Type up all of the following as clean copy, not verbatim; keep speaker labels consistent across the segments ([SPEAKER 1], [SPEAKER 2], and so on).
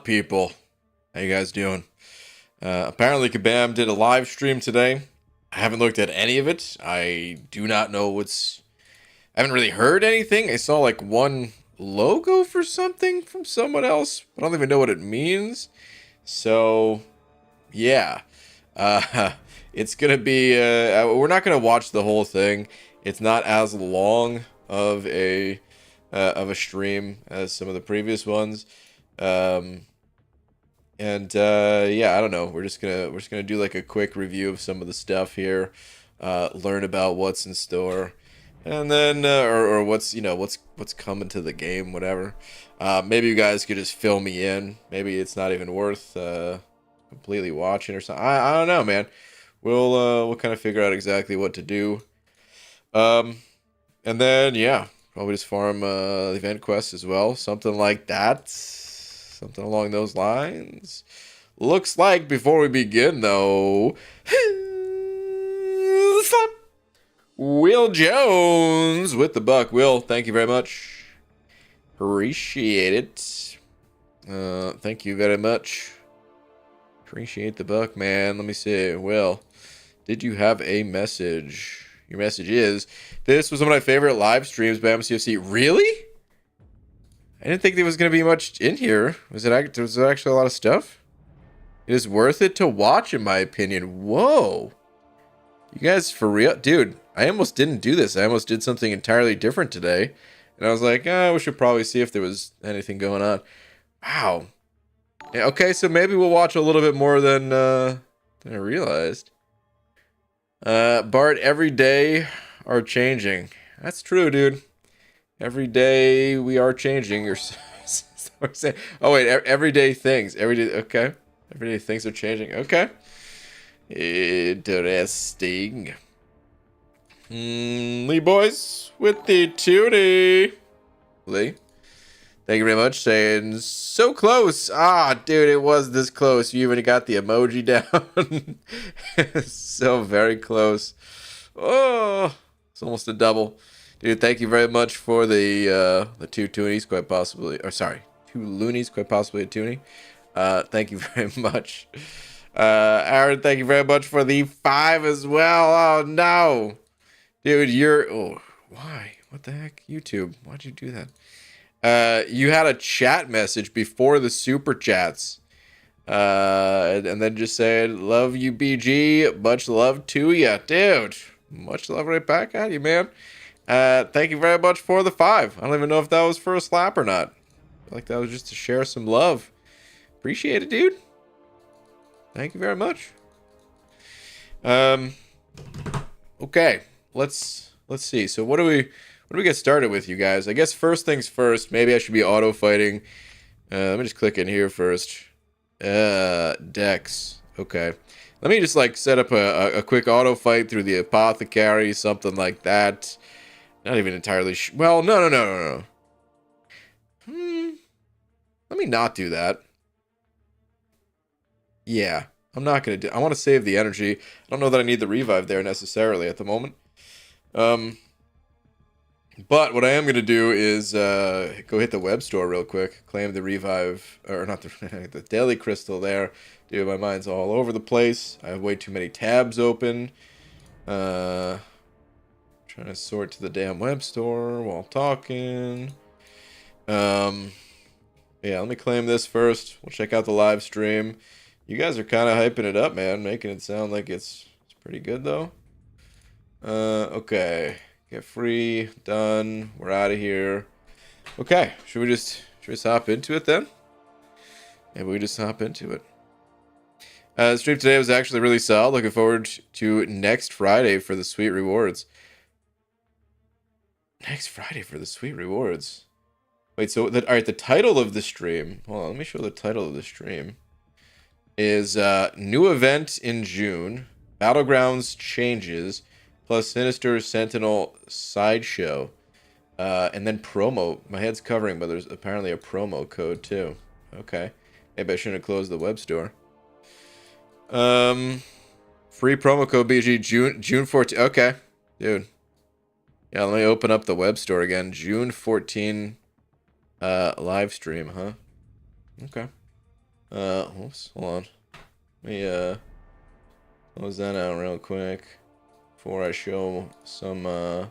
[SPEAKER 1] people? How you guys doing? Apparently, Kabam did a live stream today. I haven't looked at any of it. I do not know what's. I haven't really heard anything. I saw like one logo for something from someone else, but I don't even know what it means. So, yeah. Uh, it's gonna be. We're not gonna watch the whole thing. It's not as long of a stream as some of the previous ones. Um, and yeah, I don't know. We're just gonna do like a quick review of some of the stuff here, learn about what's in store, and then or what's what's coming to the game, whatever. Maybe you guys could just fill me in. Maybe it's not even worth completely watching or something. I don't know, man. We'll kind of figure out exactly what to do. Um, and then yeah, probably just farm event quests as well, something like that, something along those lines. Looks like before we begin though, Will Jones with the buck. Will, thank you very much. Appreciate it. Thank you very much. Appreciate the buck, man. Let me see. Will, did you have a message? Your message is, this was one of my favorite live streams by MCFC. Really? I didn't think there was going to be much in here. Was there actually a lot of stuff? It is worth it to watch, in my opinion. Whoa. You guys, for real? Dude, I almost didn't do this. I almost did something entirely different today. And I was like, we should probably see if there was anything going on. Wow. Yeah, okay, so maybe we'll watch a little bit more than I realized. Bart, every day are changing. That's true, dude. Every day we are changing. You're saying, oh wait, everyday things. Okay. Everyday things are changing. Okay. Interesting. Lee boys with the tootie. Lee, thank you very much. Saying so close. Ah, dude, it was this close. You even got the emoji down. So very close. Oh, it's almost a double. Dude, thank you very much for the two toonies, quite possibly. Or sorry, two loonies, quite possibly a toonie. Thank you very much. Aaron, thank you very much for the 5 as well. Oh no. Dude, why? What the heck? YouTube, why'd you do that? You had a chat message before the super chats. And then just said, love you, BG. Much love to ya. Dude, much love right back at you, man. Thank you very much for the 5. I don't even know if that was for a slap or not. I feel like that was just to share some love. Appreciate it, dude. Thank you very much. Okay, let's see. So what do we get started with, you guys? I guess first things first. Maybe I should be auto fighting. Let me just click in here first. Dex. Okay. Let me just like set up a quick auto fight through the apothecary, something like that. Not even entirely well, no. Let me not do that. Yeah, I'm not gonna do. I want to save the energy. I don't know that I need the revive there necessarily at the moment. But what I am gonna do is go hit the web store real quick, claim the revive, or not the the daily crystal there. Dude, my mind's all over the place. I have way too many tabs open. Trying to sort to the damn web store while talking. Yeah, let me claim this first. We'll check out the live stream. You guys are kind of hyping it up, man, making it sound like it's pretty good though. Okay, get free, done. We're out of here. Okay, should we just hop into it then? Maybe we just hop into it. The stream today was actually really solid. Looking forward to next Friday for the sweet rewards. Next Friday for the sweet rewards. Wait, so all right, the title of the stream. Hold on, let me show the title of the stream. Is new event in June, Battlegrounds changes, plus Sinister Sentinel sideshow, and then promo. My head's covering, but there's apparently a promo code too. Okay, maybe I shouldn't have closed the web store. Free promo code BG June 14. Okay, dude. Yeah, let me open up the web store again. June 14, live stream, huh? Okay. Oops, hold on. Let me, close that out real quick before I show some, I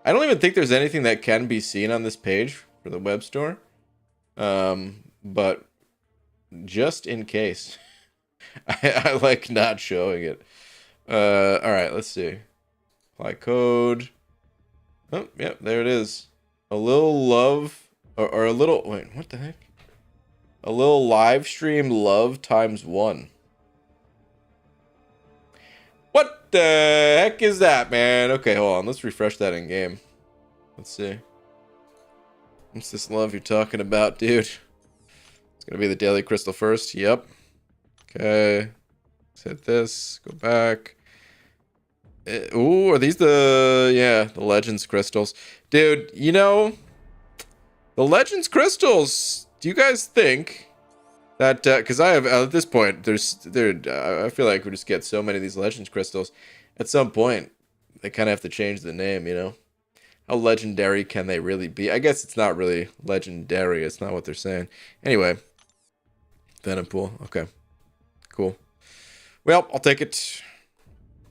[SPEAKER 1] don't even think there's anything that can be seen on this page for the web store. But just in case, I like not showing it. All right, let's see. Apply code. Oh, yep, there it is. A little love, or a little, wait, what the heck? A little live stream love times 1. What the heck is that, man? Okay, hold on. Let's refresh that in game. Let's see. What's this love you're talking about, dude? It's gonna be the daily crystal first. Yep. Okay. Let's hit this. Go back. Ooh, are these the Legends crystals? Dude, you know, the Legends crystals, do you guys think that, because I have, at this point, I feel like we just get so many of these Legends crystals. At some point, they kind of have to change the name, you know? How legendary can they really be? I guess it's not really legendary. It's not what they're saying. Anyway, Venom Pool. Okay, cool. Well, I'll take it.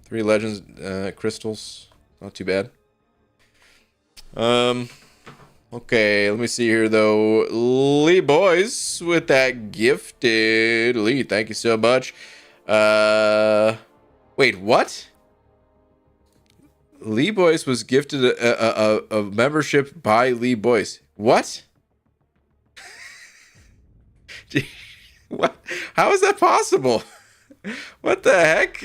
[SPEAKER 1] 3 Legends crystals. Not too bad. Okay, let me see here, though. Lee Boys with that gifted. Lee, thank you so much. Wait, what? Lee Boys was gifted a membership by Lee Boys. What? What? How is that possible? What the heck?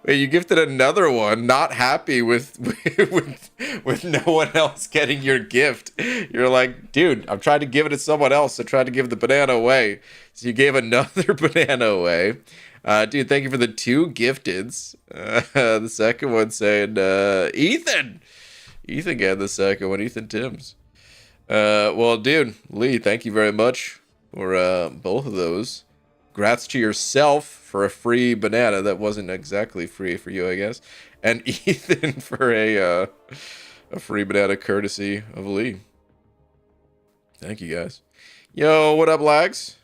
[SPEAKER 1] Wait, you gifted another one, not happy with with no one else getting your gift. You're like, dude, I'm trying to give it to someone else. I tried to give the banana away. So you gave another banana away. Dude, thank you for the 2 gifteds. The second one saying, Ethan. Ethan got the second one, Ethan Timms. Well, dude, Lee, thank you very much for both of those. Congrats to yourself for a free banana that wasn't exactly free for you, I guess. And Ethan for a free banana courtesy of Lee. Thank you, guys. Yo, what up, lags?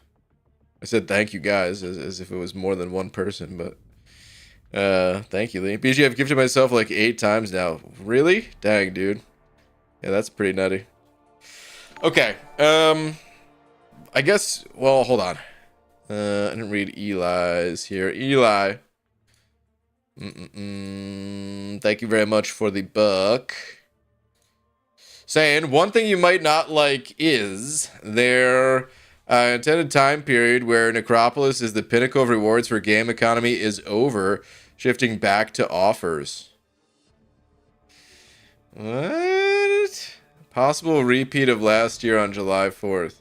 [SPEAKER 1] I said thank you, guys, as if it was more than one person, but thank you, Lee. BG, I've gifted myself like 8 times now. Really? Dang, dude. Yeah, that's pretty nutty. Okay. I guess, well, hold on. I didn't read Eli's here. Eli. Thank you very much for the book. Saying, one thing you might not like is their intended time period where Necropolis is the pinnacle of rewards for game economy is over, shifting back to offers. What? Possible repeat of last year on July 4th.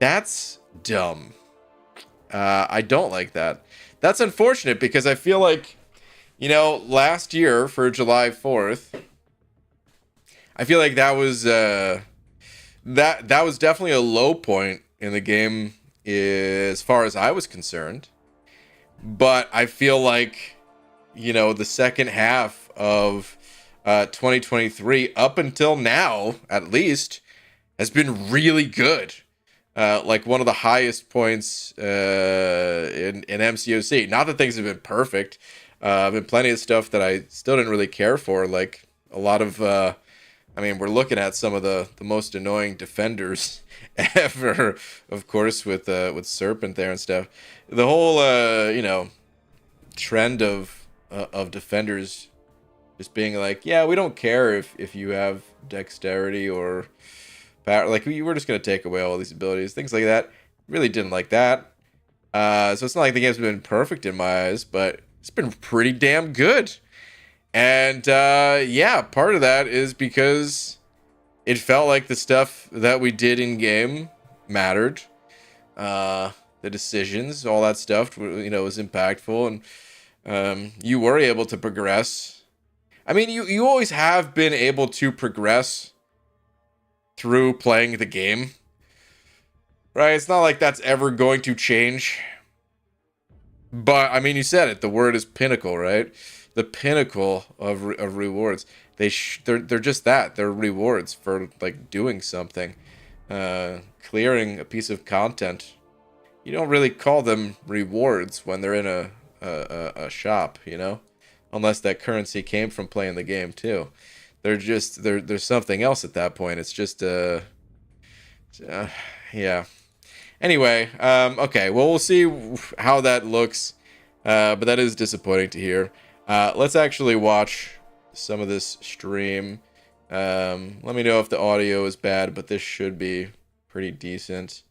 [SPEAKER 1] That's dumb. I don't like that. That's unfortunate because I feel like, you know, last year for July 4th, I feel like that was that was definitely a low point in the game as far as I was concerned. But I feel like, you know, the second half of 2023 up until now, at least, has been really good. Like one of the highest points in MCOC. Not that things have been perfect. Been plenty of stuff that I still didn't really care for. Like a lot of, I mean, we're looking at some of the most annoying defenders ever, of course, with Serpent there and stuff. The whole, you know, trend of defenders just being like, yeah, we don't care if you have dexterity or power. Like, we were just going to take away all these abilities. Things like that. Really didn't like that. So it's not like the game's been perfect in my eyes, but it's been pretty damn good. And, yeah, part of that is because it felt like the stuff that we did in game mattered. The decisions, all that stuff, you know, was impactful. And you were able to progress. I mean, you always have been able to progress through playing the game, right? It's not like that's ever going to change. But I mean, you said it, the word is pinnacle, right? The pinnacle of rewards. they're just that. They're rewards for like doing something, clearing a piece of content. You don't really call them rewards when they're in a shop, you know, unless that currency came from playing the game too. There's something else at that point. It's just yeah. Anyway, okay. Well, we'll see how that looks. But that is disappointing to hear. Let's actually watch some of this stream. Let me know if the audio is bad, but this should be pretty decent.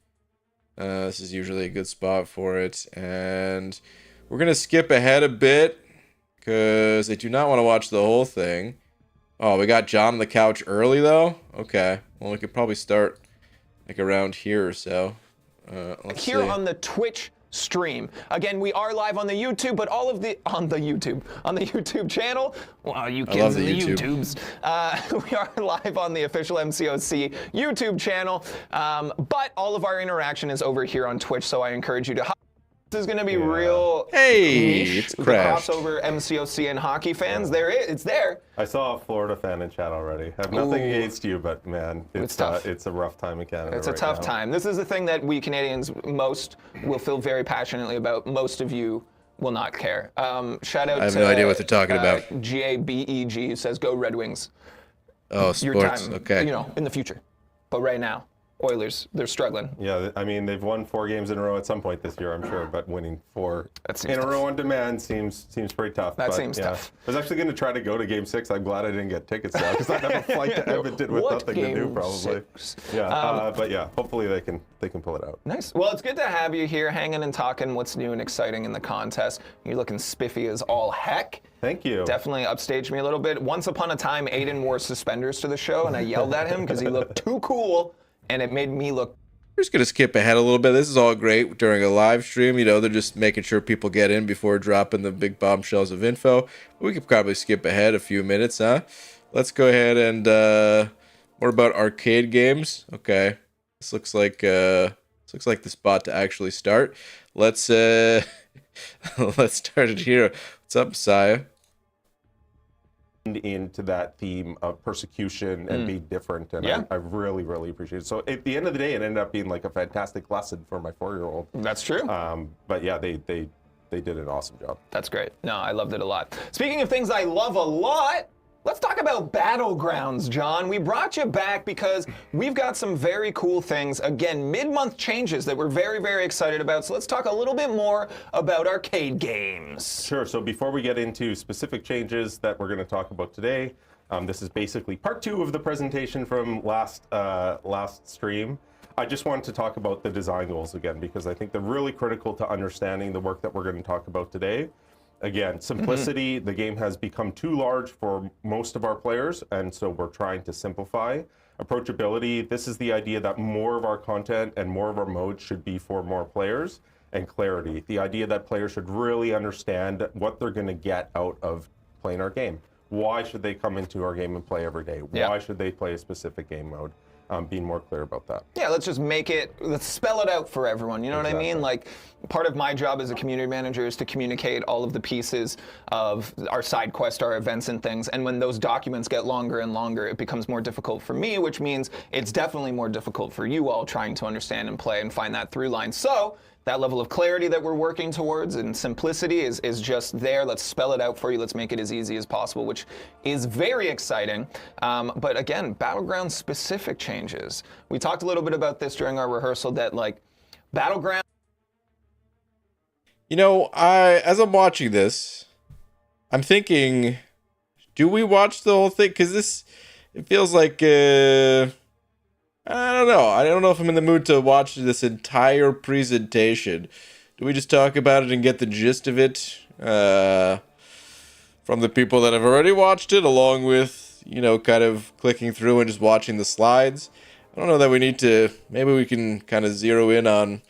[SPEAKER 1] This is usually a good spot for it. And we're going to skip ahead a bit because I do not want to watch the whole thing. Oh, we got John on the couch early, though? Okay. Well, we could probably start like around here or so. Let's
[SPEAKER 2] here
[SPEAKER 1] see.
[SPEAKER 2] on the Twitch stream. Again, we are live on the YouTube, but all of the on the YouTube channel. Well, you kids in the YouTubes. We are live on the official MCOC YouTube channel, but all of our interaction is over here on Twitch. So I encourage you to. This is going to be real niche.
[SPEAKER 1] It's crashed.
[SPEAKER 2] Crossover MCOC and hockey fans. It's there.
[SPEAKER 3] I saw a Florida fan in chat already. I have nothing against you, but man, it's tough. It's a rough time in Canada.
[SPEAKER 2] It's a tough time. This is the thing that we Canadians most will feel very passionately about. Most of you will not care. Shout out to...
[SPEAKER 1] I have no idea what they're talking about.
[SPEAKER 2] GABEG says, go Red Wings.
[SPEAKER 1] Oh,
[SPEAKER 2] Your
[SPEAKER 1] sports.
[SPEAKER 2] time,
[SPEAKER 1] Okay.
[SPEAKER 2] you know, in the future. But right now, Oilers, they're struggling.
[SPEAKER 3] Yeah, I mean, they've won 4 games in a row at some point this year, I'm sure, but winning 4 in a
[SPEAKER 2] tough.
[SPEAKER 3] row on demand seems pretty tough.
[SPEAKER 2] Seems tough.
[SPEAKER 3] I was actually going to try to go to Game 6. I'm glad I didn't get tickets now because I'd have a flight to Edmonton with nothing to do, probably. Yeah, but yeah, hopefully they can pull it out.
[SPEAKER 2] Nice. Well, it's good to have you here hanging and talking what's new and exciting in the contest. You're looking spiffy as all heck.
[SPEAKER 3] Thank you.
[SPEAKER 2] Definitely upstaged me a little bit. Once upon a time, Aiden wore suspenders to the show, and I yelled at him because he looked too cool, and it made me look.
[SPEAKER 1] We're just going to skip ahead a little bit. This is all great during a live stream. You know, they're just making sure people get in before dropping the big bombshells of info. We could probably skip ahead a few minutes, huh? Let's go ahead and more about arcade games. Okay. This looks like the spot to actually start. Let's let's start it here. What's up, Messiah?
[SPEAKER 3] Into that theme of persecution and being different, and I really appreciate it. So at the end of the day, it ended up being like a fantastic lesson for my 4-year-old.
[SPEAKER 2] That's true.
[SPEAKER 3] But yeah, they did an awesome job.
[SPEAKER 2] That's great. No, I loved it a lot. Speaking of things I love a lot, let's talk about Battlegrounds, John. We brought you back because we've got some very cool things. Again, mid-month changes that we're very excited about. So let's talk a little bit more about arcade games.
[SPEAKER 3] Sure. So before we get into specific changes that we're going to talk about today, this is basically part 2 of the presentation from last stream. I just wanted to talk about the design goals again because I think they're really critical to understanding the work that we're going to talk about today. Again, simplicity, the game has become too large for most of our players, and so we're trying to simplify. Approachability, this is the idea that more of our content and more of our modes should be for more players. And clarity, the idea that players should really understand what they're going to get out of playing our game. Why should they come into our game and play every day? Why should they play a specific game mode? Being more clear about that.
[SPEAKER 2] Yeah, let's spell it out for everyone. You know what I mean? Like, part of my job as a community manager is to communicate all of the pieces of our side quest, our events and things. And when those documents get longer and longer, it becomes more difficult for me, which means it's definitely more difficult for you all trying to understand and play and find that through line. So that level of clarity that we're working towards and simplicity is just there. Let's spell it out for you. Let's make it as easy as possible, which is very exciting. But again, Battlegrounds specific changes. We talked a little bit about this during our rehearsal that like Battlegrounds.
[SPEAKER 1] You know, as I'm watching this, I'm thinking, do we watch the whole thing? Because it feels like, I don't know. I don't know if I'm in the mood to watch this entire presentation. Do we just talk about it and get the gist of it from the people that have already watched it, along with, you know, kind of clicking through and just watching the slides? I don't know that we need to. Maybe we can kind of zero in on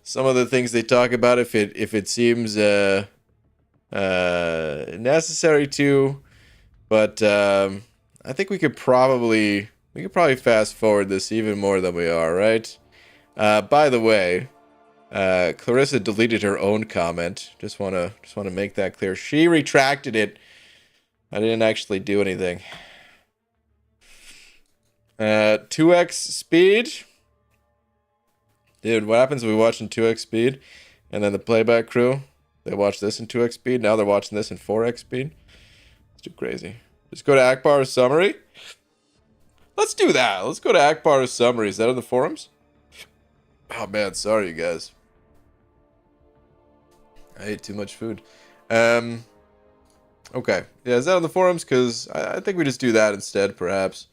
[SPEAKER 1] some of the things they talk about if it seems necessary to. But I think we could probably fast forward this even more than we are, right? By the way, Clarissa deleted her own comment. Just wanna make that clear. She retracted it. I didn't actually do anything. 2x speed. Dude, what happens if we watch in 2x speed and then the playback crew, they watch this in 2x speed. Now they're watching this in 4x speed. It's too crazy. Just go to Akbar's summary. Let's do that. Let's go to Akbar's summary. Is that on the forums? Oh man, sorry you guys. I ate too much food. Okay. Yeah, is that on the forums? Because I think we just do that instead, perhaps.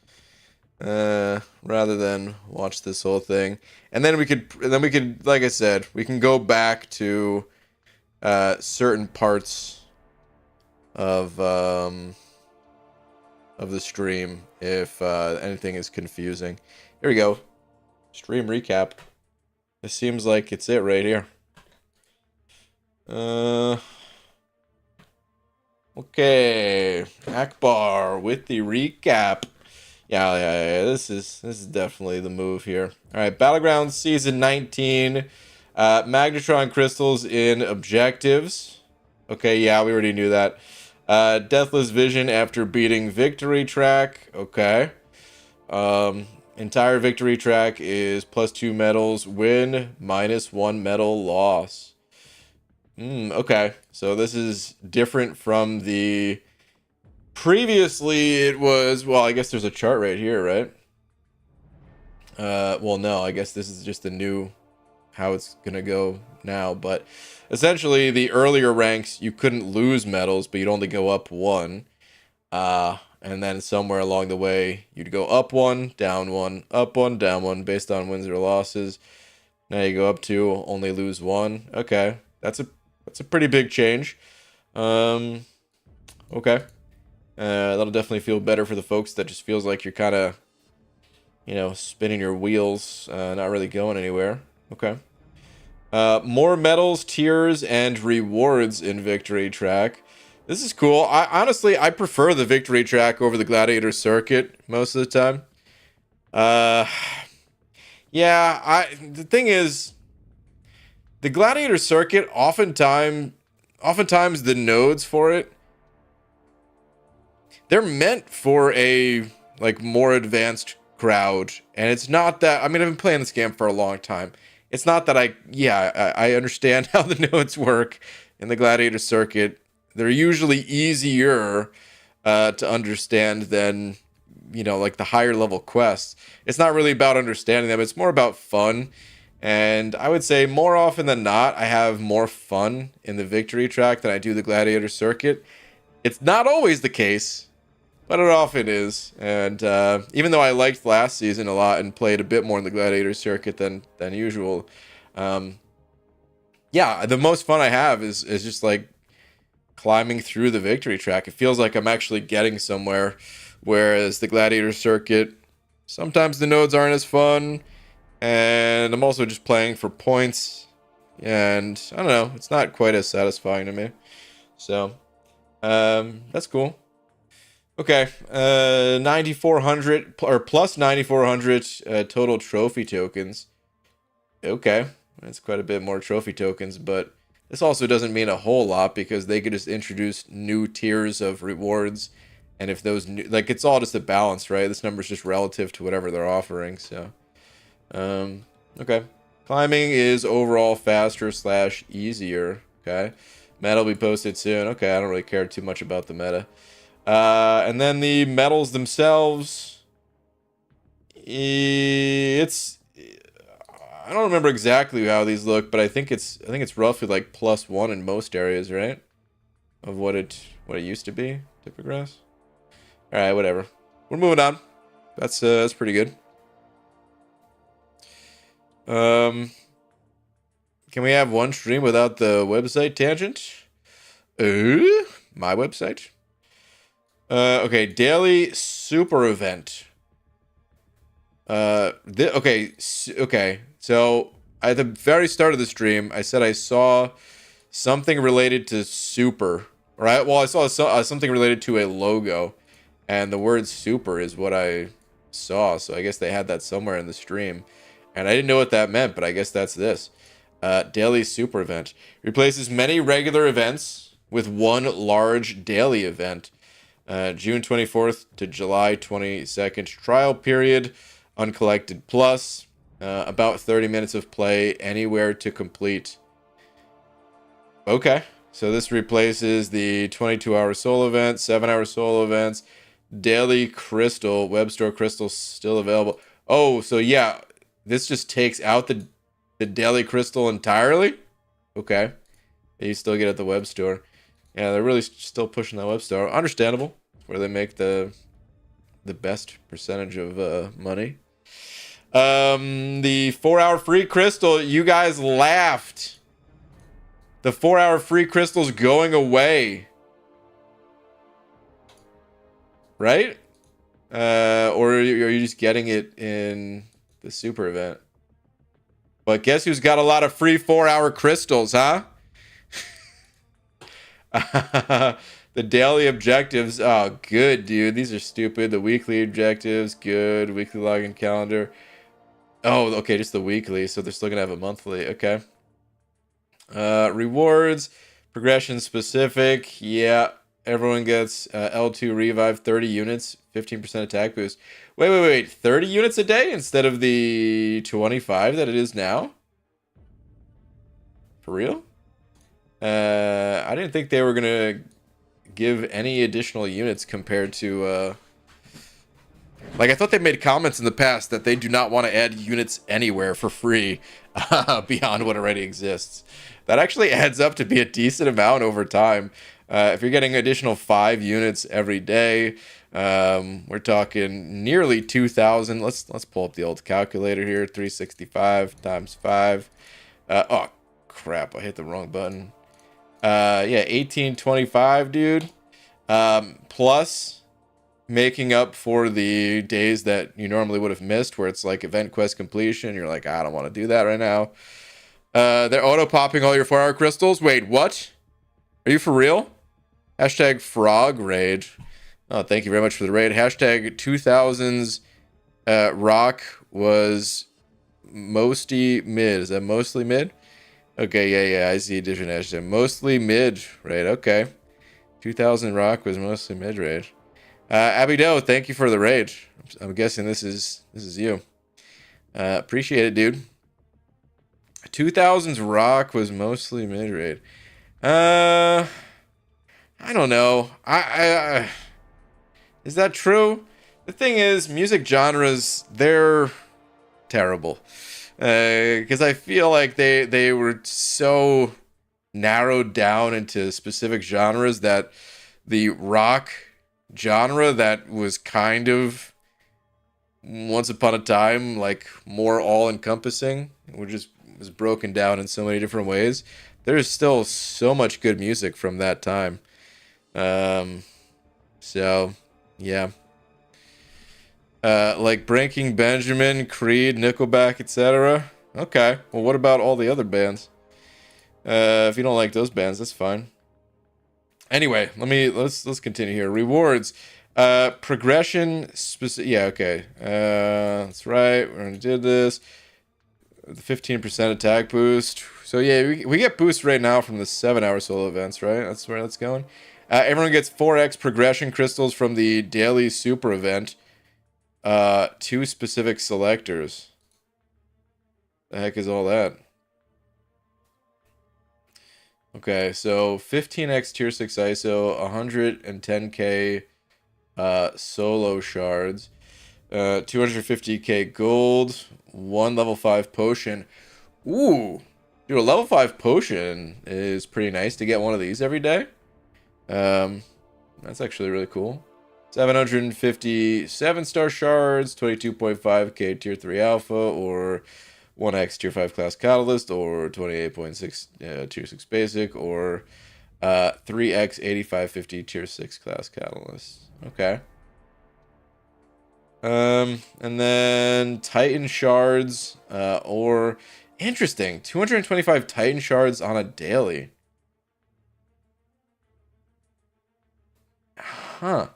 [SPEAKER 1] Rather than watch this whole thing. And then we could, like I said, we can go back to certain parts of the stream if anything is confusing. Here we go. Stream recap. This seems like it's it right here. Okay, Akbar with the recap. Yeah. This is definitely the move here. All right, Battlegrounds Season 19. Magnetron crystals in objectives. Okay, yeah, we already knew that. Deathless vision after beating victory track. Okay. Entire victory track is +2 medals. Win, -1 medal loss. Okay, so this is different from the... Previously, it was... Well, I guess there's a chart right here, right? Well, no, I guess this is just the new... How it's gonna go now, but... Essentially, the earlier ranks, you couldn't lose medals, but you'd only go up 1. And then somewhere along the way, you'd go up 1, down 1, up 1, down 1, based on wins or losses. Now you go up 2, only lose 1. Okay, that's a pretty big change. Okay. That'll definitely feel better for the folks that just feels like you're kind of, you know, spinning your wheels, not really going anywhere. Okay. More medals, tiers, and rewards in Victory Track. This is cool. Honestly, I prefer the Victory Track over the Gladiator Circuit most of the time. Yeah, the thing is, the Gladiator Circuit, oftentimes the nodes for it, they're meant for a, like, more advanced crowd. And it's not that... I mean, I've been playing this game for a long time. It's not that I understand how the nodes work in the Gladiator Circuit. They're usually easier to understand than, you know, like the higher level quests. It's not really about understanding them. It's more about fun. And I would say more often than not, I have more fun in the Victory Track than I do the Gladiator Circuit. It's not always the case, but it often is. And even though I liked last season a lot and played a bit more in the Gladiator Circuit than usual, yeah, the most fun I have is just like climbing through the Victory Track. It feels like I'm actually getting somewhere, whereas the Gladiator Circuit, sometimes the nodes aren't as fun, and I'm also just playing for points, and I don't know, it's not quite as satisfying to me. So, that's cool. Okay, 9,400 or plus 9,400 total trophy tokens. Okay, that's quite a bit more trophy tokens, but this also doesn't mean a whole lot because they could just introduce new tiers of rewards, and if those new, like, it's all just a balance, right? This number is just relative to whatever they're offering. So, okay, climbing is overall faster / easier. Okay, meta will be posted soon. Okay, I don't really care too much about the meta. And then the medals themselves, I don't remember exactly how these look, but I think it's roughly like +1 in most areas, right? Of what it used to be to progress. All right, whatever. We're moving on. That's pretty good. Can we have one stream without the website tangent? My website. Okay, daily super event. Okay. So at the very start of the stream, I said I saw something related to super. Right? Well, I saw something related to a logo, and the word super is what I saw. So I guess they had that somewhere in the stream, and I didn't know what that meant, but I guess that's this. Daily super event replaces many regular events with one large daily event. June 24th to July 22nd trial period, uncollected plus, about 30 minutes of play anywhere to complete. Okay, so this replaces the 22-hour solo event, 7-hour solo events, daily crystal, web store crystals still available. Oh, so yeah, this just takes out the daily crystal entirely? Okay. You still get it at the web store. Yeah, they're really still pushing that web store. Understandable, where they make the best percentage of money. The 4-hour free crystal, you guys laughed. The 4-hour free crystal's going away. Right? Or are you just getting it in the super event? But guess who's got a lot of free 4-hour crystals, huh? The daily objectives. Oh, good, dude. These are stupid. The weekly objectives. Good. Weekly login calendar. Oh, okay. Just the weekly. So they're still going to have a monthly. Okay. Rewards. Progression specific. Yeah. Everyone gets L2 revive 30 units. 15% attack boost. Wait. 30 units a day instead of the 25 that it is now? For real? I didn't think they were gonna give any additional units compared to like I thought they made comments in the past that they do not want to add units anywhere for free beyond what already exists. That actually adds up to be a decent amount over time. If you're getting additional 5 units every day, we're talking nearly 2,000. Let's pull up the old calculator here. 365 times 5. Oh crap! I hit the wrong button. Yeah, 1825, dude. Plus making up for the days that you normally would have missed, where it's like event quest completion. You're like, I don't want to do that right now. They're auto popping all your 4-hour crystals. Wait, what? Are you for real? Hashtag frog rage. Oh, thank you very much for the raid. Hashtag 2000s rock was mostly mid. Is that mostly mid? Okay, yeah, I see addition hashtag. Mostly mid, right? Okay. 2000 rock was mostly mid rage. Abido, thank you for the rage. I'm guessing this is you. Appreciate it, dude. 2000s rock was mostly mid rage. I don't know. I is that true? The thing is, music genres, they're terrible. Because I feel like they were so narrowed down into specific genres that the rock genre that was kind of once upon a time like more all-encompassing, which just was broken down in so many different ways. There's still so much good music from that time. So yeah. Like Breaking Benjamin, Creed, Nickelback, etc. Okay. Well, what about all the other bands? If you don't like those bands, that's fine. Anyway, let's continue here. Rewards, progression specific. Yeah, okay. That's right. We already did this. The 15% attack boost. So yeah, we get boost right now from the 7-hour solo events, right? That's where that's going. Everyone gets 4x progression crystals from the daily super event. 2 specific selectors. The heck is all that? Okay, so 15x tier 6 ISO, 110k solo shards, 250k gold, 1 level 5 potion. Ooh, dude, a level 5 potion is pretty nice to get one of these every day. That's actually really cool. 750 7-star shards, 22.5k tier 3 alpha, or 1x tier 5 class catalyst, or 28.6 tier 6 basic, or 3x 8550 tier 6 class catalyst. Okay. And then Titan shards, or interesting, 225 Titan shards on a daily. Huh.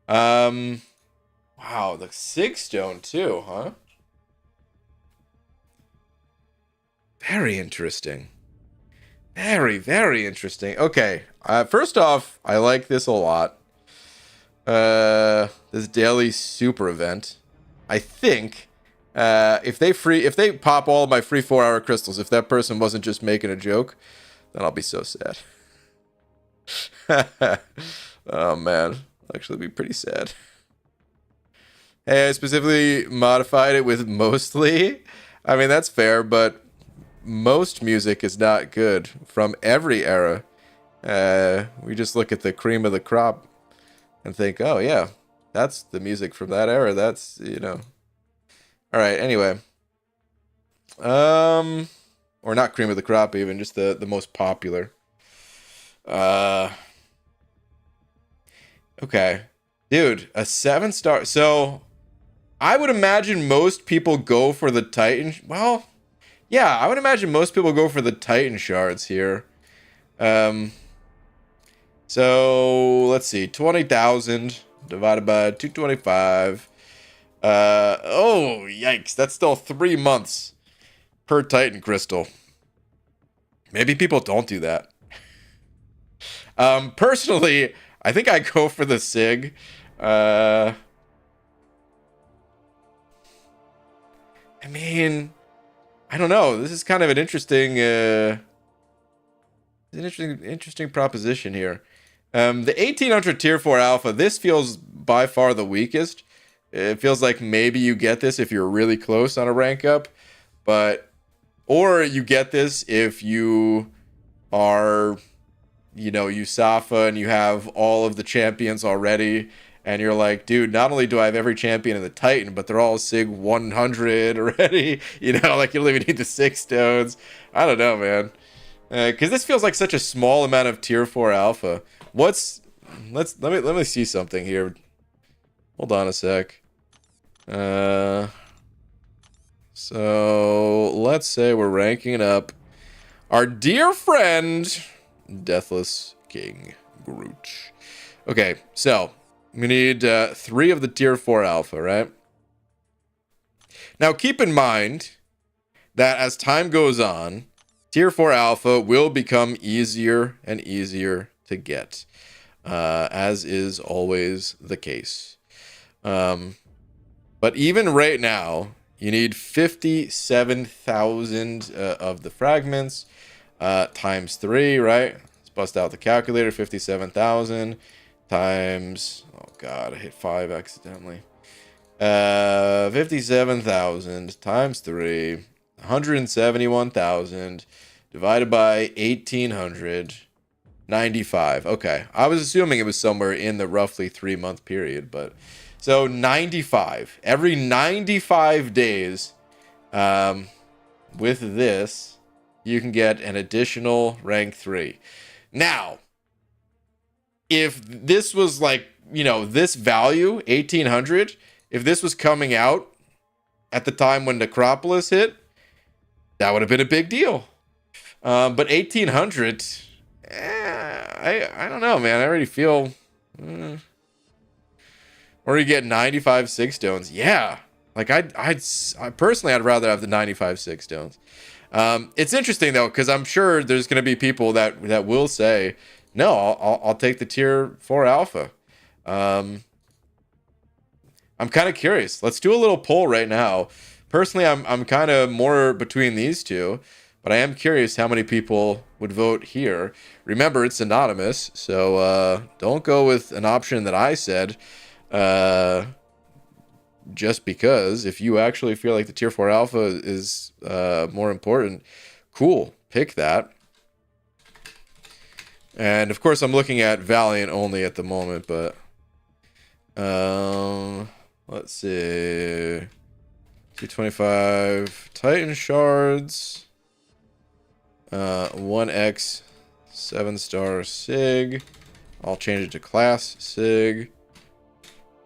[SPEAKER 1] Wow, the 6 stone too, huh? Very interesting. Very, very interesting. Okay, first off, I like this a lot. this daily super event. I think if they pop all of my free 4-hour crystals, if that person wasn't just making a joke, then I'll be so sad. Oh man, actually be pretty sad. Hey, I specifically modified it with mostly. I mean, that's fair, but most music is not good from every era. We just look at the cream of the crop and think, oh yeah, that's the music from that era. That's, you know. All right, anyway. Or not cream of the crop even, just the most popular. Okay. Dude, a 7-star. So, I would imagine most people go for the Titan. Well, yeah, I would imagine most people go for the Titan shards here. So, let's see. 20,000 divided by 225. Oh, yikes. That's still 3 months per Titan crystal. Maybe people don't do that. Personally, I think I go for the SIG. I mean, I don't know. This is kind of an interesting, interesting proposition here. The 1800 tier 4 alpha, this feels by far the weakest. It feels like maybe you get this if you're really close on a rank up, or you get this if you are, you know, Yusafa and you have all of the champions already, and you're like, dude, not only do I have every champion in the Titan, but they're all SIG 100 already. You know, like you don't even need the 6 stones. I don't know, man. Because this feels like such a small amount of tier 4 alpha. Let me see something here. Hold on a sec. So let's say we're ranking up our dear friend Deathless King Groot. Okay, so we need 3 of the tier 4 alpha, right? Now keep in mind that as time goes on, tier 4 alpha will become easier and easier to get, as is always the case. But even right now, you need 57,000 of the fragments times 3, right? Let's bust out the calculator. 57,000 times, oh god, I hit 5 accidentally. 57,000 times 3, 171,000 divided by 1,800, 95. Okay, I was assuming it was somewhere in the roughly 3-month period, but so 95. Every 95 days, with this, you can get an additional rank 3. Now, if this was like, you know, this value, 1,800, if this was coming out at the time when Necropolis hit, that would have been a big deal. But 1,800, I don't know, man. I already feel... Or you get 95 6 stones. Yeah. Like, I personally, I'd rather have the 95 6 stones. It's interesting, though, because I'm sure there's going to be people that will say, no, I'll take the tier 4 alpha. I'm kind of curious. Let's do a little poll right now. Personally, I'm kind of more between these two, but I am curious how many people would vote here. Remember, it's anonymous, so don't go with an option that I said. Just because if you actually feel like the tier 4 alpha is more important, cool, pick that. And of course I'm looking at Valiant only at the moment, but let's see, 225 Titan shards, 1x 7-star SIG, I'll change it to class SIG,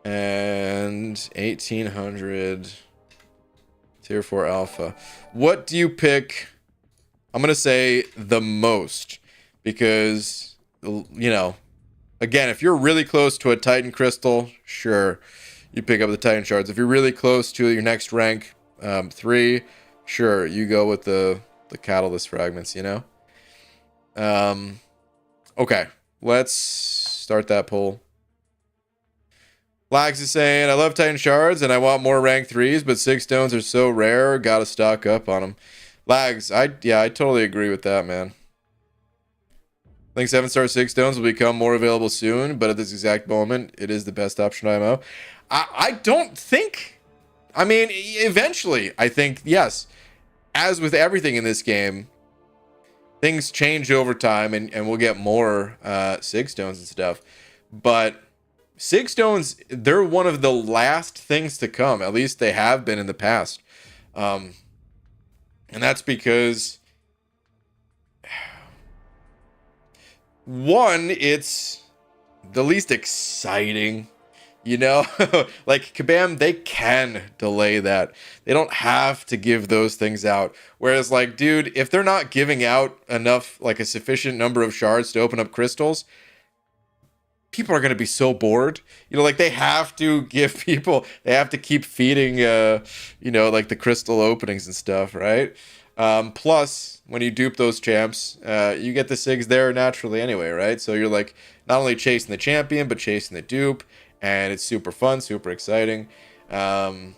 [SPEAKER 1] and 1,800 tier 4 alpha. What do you pick? I'm gonna say the most, because, you know, again, if you're really close to a Titan crystal, sure, you pick up the Titan shards. If you're really close to your next rank 3, sure, you go with the catalyst fragments, you know. Okay, let's start that poll. Lax is saying, I love Titan shards and I want more rank 3s, but 6 stones are so rare. Gotta stock up on them. Lags, I totally agree with that, man. I think 7-star 6 stones will become more available soon, but at this exact moment, it is the best option IMO. I don't think... I mean, eventually, I think, yes. As with everything in this game, things change over time, and we'll get more 6 stones and stuff. But 6 stones, they're one of the last things to come. At least they have been in the past. And that's because... One, it's the least exciting, you know? Like, Kabam, they can delay that. They don't have to give those things out. Whereas, like, dude, if they're not giving out enough, like, a sufficient number of shards to open up crystals, people are going to be so bored. You know, like, they have to give people, they have to keep feeding, you know, like, the crystal openings and stuff, right? Plus, when you dupe those champs, you get the SIGs there naturally anyway, right? So you're like not only chasing the champion, but chasing the dupe, and it's super fun, super exciting. And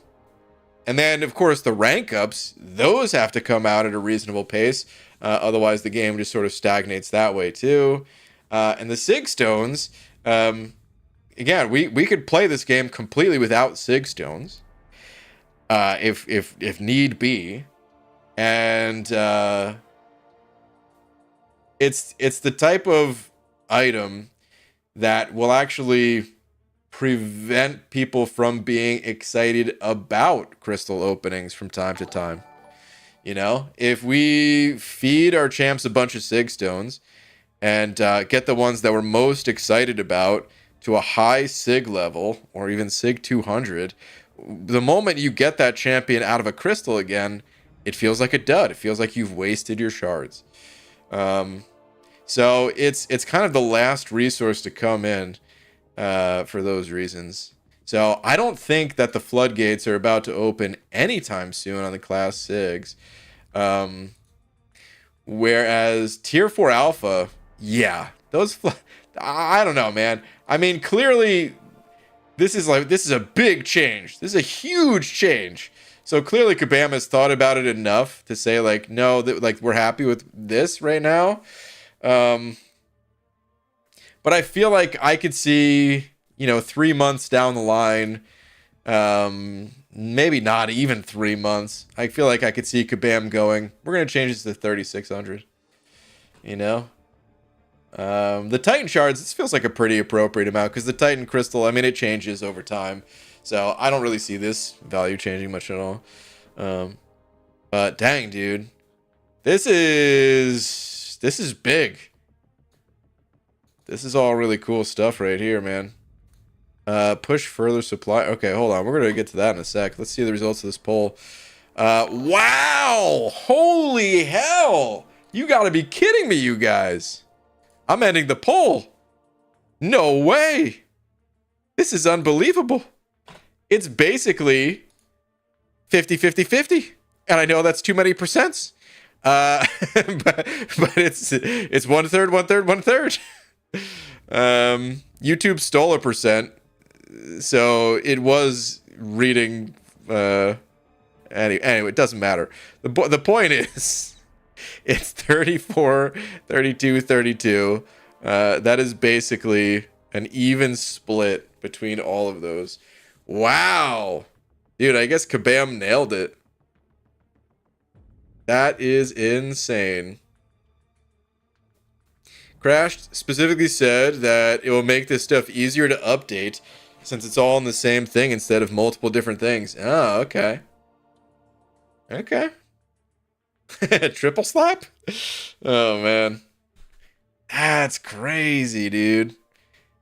[SPEAKER 1] then, of course, the rank ups, those have to come out at a reasonable pace. Otherwise, the game just sort of stagnates that way too. And the SIG stones, again, we could play this game completely without SIG stones, if need be. And it's the type of item that will actually prevent people from being excited about crystal openings from time to time. You know, if we feed our champs a bunch of SIG stones and get the ones that we're most excited about to a high SIG level, or even SIG 200, the moment you get that champion out of a crystal again, it feels like a dud. It feels like you've wasted your shards. So it's kind of the last resource to come in for those reasons. So I don't think that the floodgates are about to open anytime soon on the class SIGs. Whereas tier 4 alpha, yeah, I don't know, man. I mean, clearly this is a big change. This is a huge change. So clearly Kabam has thought about it enough to say, like, no, like, we're happy with this right now. But I feel like I could see, you know, 3 months down the line, maybe not even 3 months. I feel like I could see Kabam going, we're going to change this to 3,600. You know? The Titan shards, this feels like a pretty appropriate amount, because the Titan crystal, I mean, it changes over time. So I don't really see this value changing much at all. But dang, dude, this is big. This is all really cool stuff right here, man. Push further supply. Okay, hold on. We're gonna get to that in a sec. Let's see the results of this poll. Wow! Holy hell! You gotta be kidding me, you guys. I'm ending the poll. No way. This is unbelievable. It's basically 50-50-50. And I know that's too many percents. But it's 1/3, 1/3, 1/3. YouTube stole a percent. So it was reading anyway, it doesn't matter. The point is it's 34, 32, 32. That is basically an even split between all of those. Wow. Dude, I guess Kabam nailed it. That is insane. Crashed specifically said that it will make this stuff easier to update since it's all in the same thing instead of multiple different things. Oh, okay. Okay. Triple slap? Oh, man. That's crazy, dude.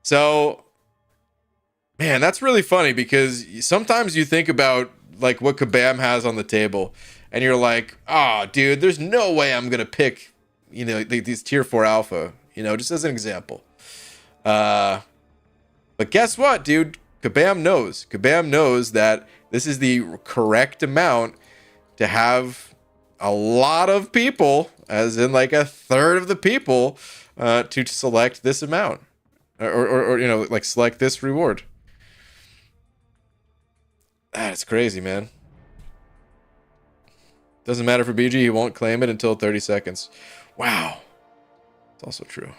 [SPEAKER 1] So... man, that's really funny, because sometimes you think about like what Kabam has on the table and you're like, oh, dude, there's no way I'm going to pick, you know, these tier 4 alpha, you know, just as an example. But guess what, dude? Kabam knows. Kabam knows that this is the correct amount to have a lot of people, as in like 1/3 of the people, to select this amount or you know, like select this reward. That's crazy, man. Doesn't matter for BG, he won't claim it until 30 seconds. Wow. It's also true.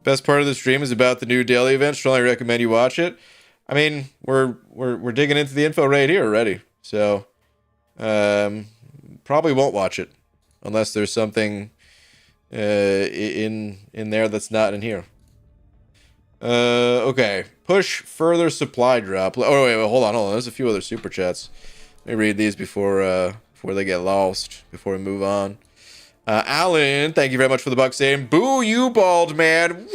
[SPEAKER 1] Best part of the stream is about the new daily event. Strongly recommend you watch it. I mean, we're digging into the info right here already. So probably won't watch it unless there's something in there that's not in here. Okay. Push further supply drop. Oh wait, hold on. There's a few other super chats. Let me read these before they get lost. Before we move on. Alan, thank you very much for the buck saying, "Boo you, bald man."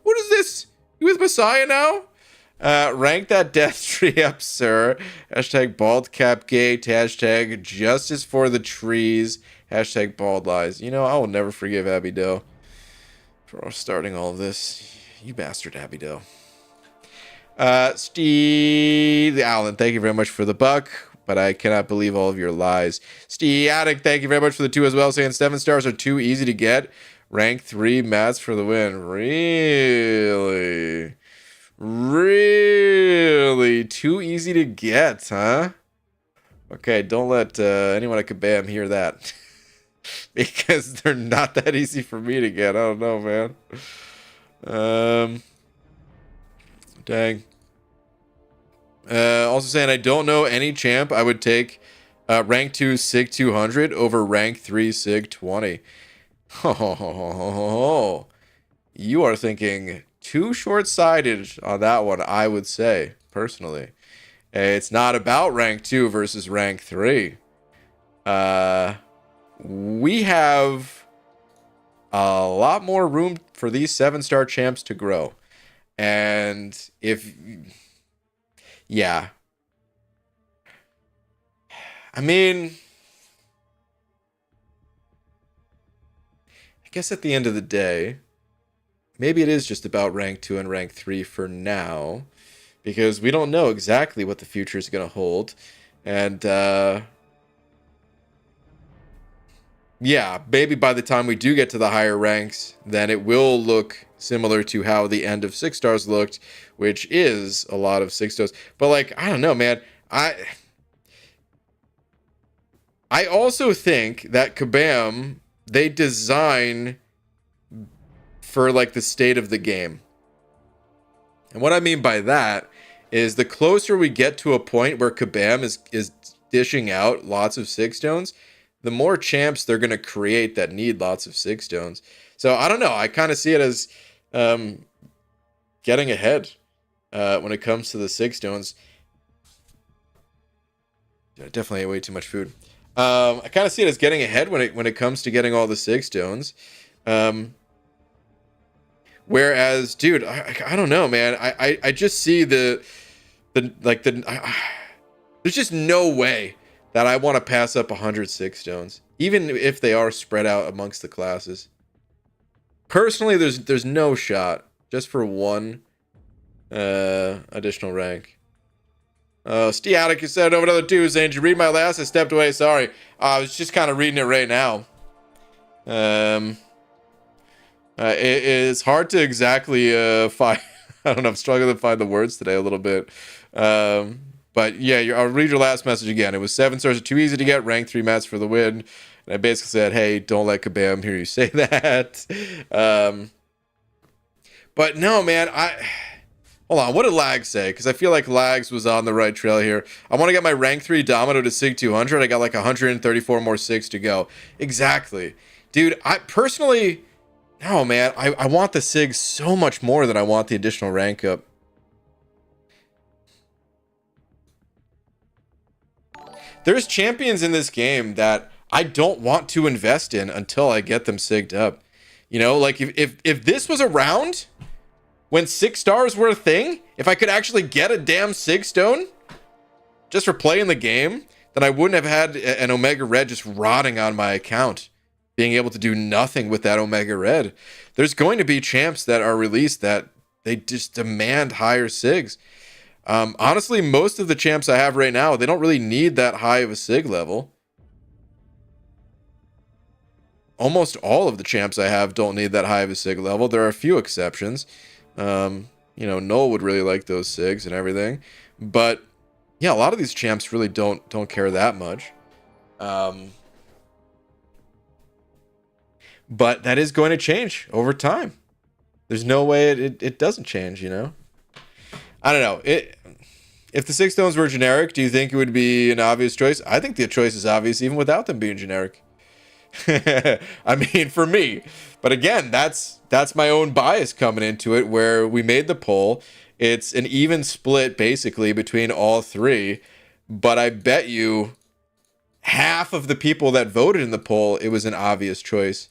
[SPEAKER 1] What is this? You with Messiah now? Rank that death tree up, sir. Hashtag bald cap gate. Hashtag justice for the trees. Hashtag bald lies. You know, I will never forgive Abby Doe for starting all of this. You bastard, Abby Doe. Steve Allen, thank you very much for the buck, but I cannot believe all of your lies. Steve Attic, thank you very much for the 2 as well, saying 7 stars are too easy to get. Rank 3 mats for the win. Really? Really? Too easy to get, huh? Okay, don't let anyone at Kabam hear that. Because they're not that easy for me to get. I don't know, man. Dang. Also saying I don't know any champ I would take rank 2 Sig 200 over rank 3 Sig 20. Oh, you are thinking too short-sighted on that one, I would say, personally. It's not about rank 2 versus rank 3. We have a lot more room for these 7-star champs to grow. And if... yeah. I mean... I guess at the end of the day, maybe it is just about rank 2 and rank 3 for now. Because we don't know exactly what the future is going to hold. And, yeah, maybe by the time we do get to the higher ranks, then it will look similar to how the end of 6 stars looked, which is a lot of 6 stars. But, like, I don't know, man. I also think that Kabam, they design for, like, the state of the game. And what I mean by that is the closer we get to a point where Kabam is dishing out lots of 6 stones, the more champs they're going to create that need lots of 6 stones. So I don't know. I kind of see it as getting ahead when it comes to the 6 stones. Definitely ate way too much food. I kind of see it as getting ahead when it comes to getting all the 6 stones. Whereas, dude, I don't know, man. I just see there's just no way that I want to pass up 106 stones, even if they are spread out amongst the classes. Personally, there's no shot just for one additional rank. Stiatic, you said over another 2 saying, "Did you read my last? I stepped away. Sorry. I was just kind of reading it right now." It is hard to exactly find. I don't know. I'm struggling to find the words today a little bit. But yeah, I'll read your last message again. It was 7 stars are too easy to get. Rank 3 mats for the win. And I basically said, hey, don't let Kabam hear you say that. But no, man. Hold on. What did Lags say? Because I feel like Lags was on the right trail here. I want to get my rank 3 Domino to Sig 200. I got like 134 more Sigs to go. Exactly. Dude, I personally... no, man. I want the Sigs so much more than I want the additional rank up. There's champions in this game that I don't want to invest in until I get them sigged up. You know, like if this was around when 6 stars were a thing, if I could actually get a damn Sig stone just for playing the game, then I wouldn't have had an Omega Red just rotting on my account, being able to do nothing with that Omega Red. There's going to be champs that are released that they just demand higher Sigs. Honestly, most of the champs I have right now, they don't really need that high of a Sig level. Almost all of the champs I have don't need that high of a Sig level. There are a few exceptions. You you know, Noel would really like those SIGs and everything. But yeah, a lot of these champs really don't care that much. But that is going to change over time. There's no way it doesn't change, you know? I don't know. If the 6 stones were generic, do you think it would be an obvious choice? I think the choice is obvious even without them being generic. I mean, for me. But again, that's my own bias coming into it, where we made the poll. It's an even split, basically, between all three. But I bet you half of the people that voted in the poll, it was an obvious choice.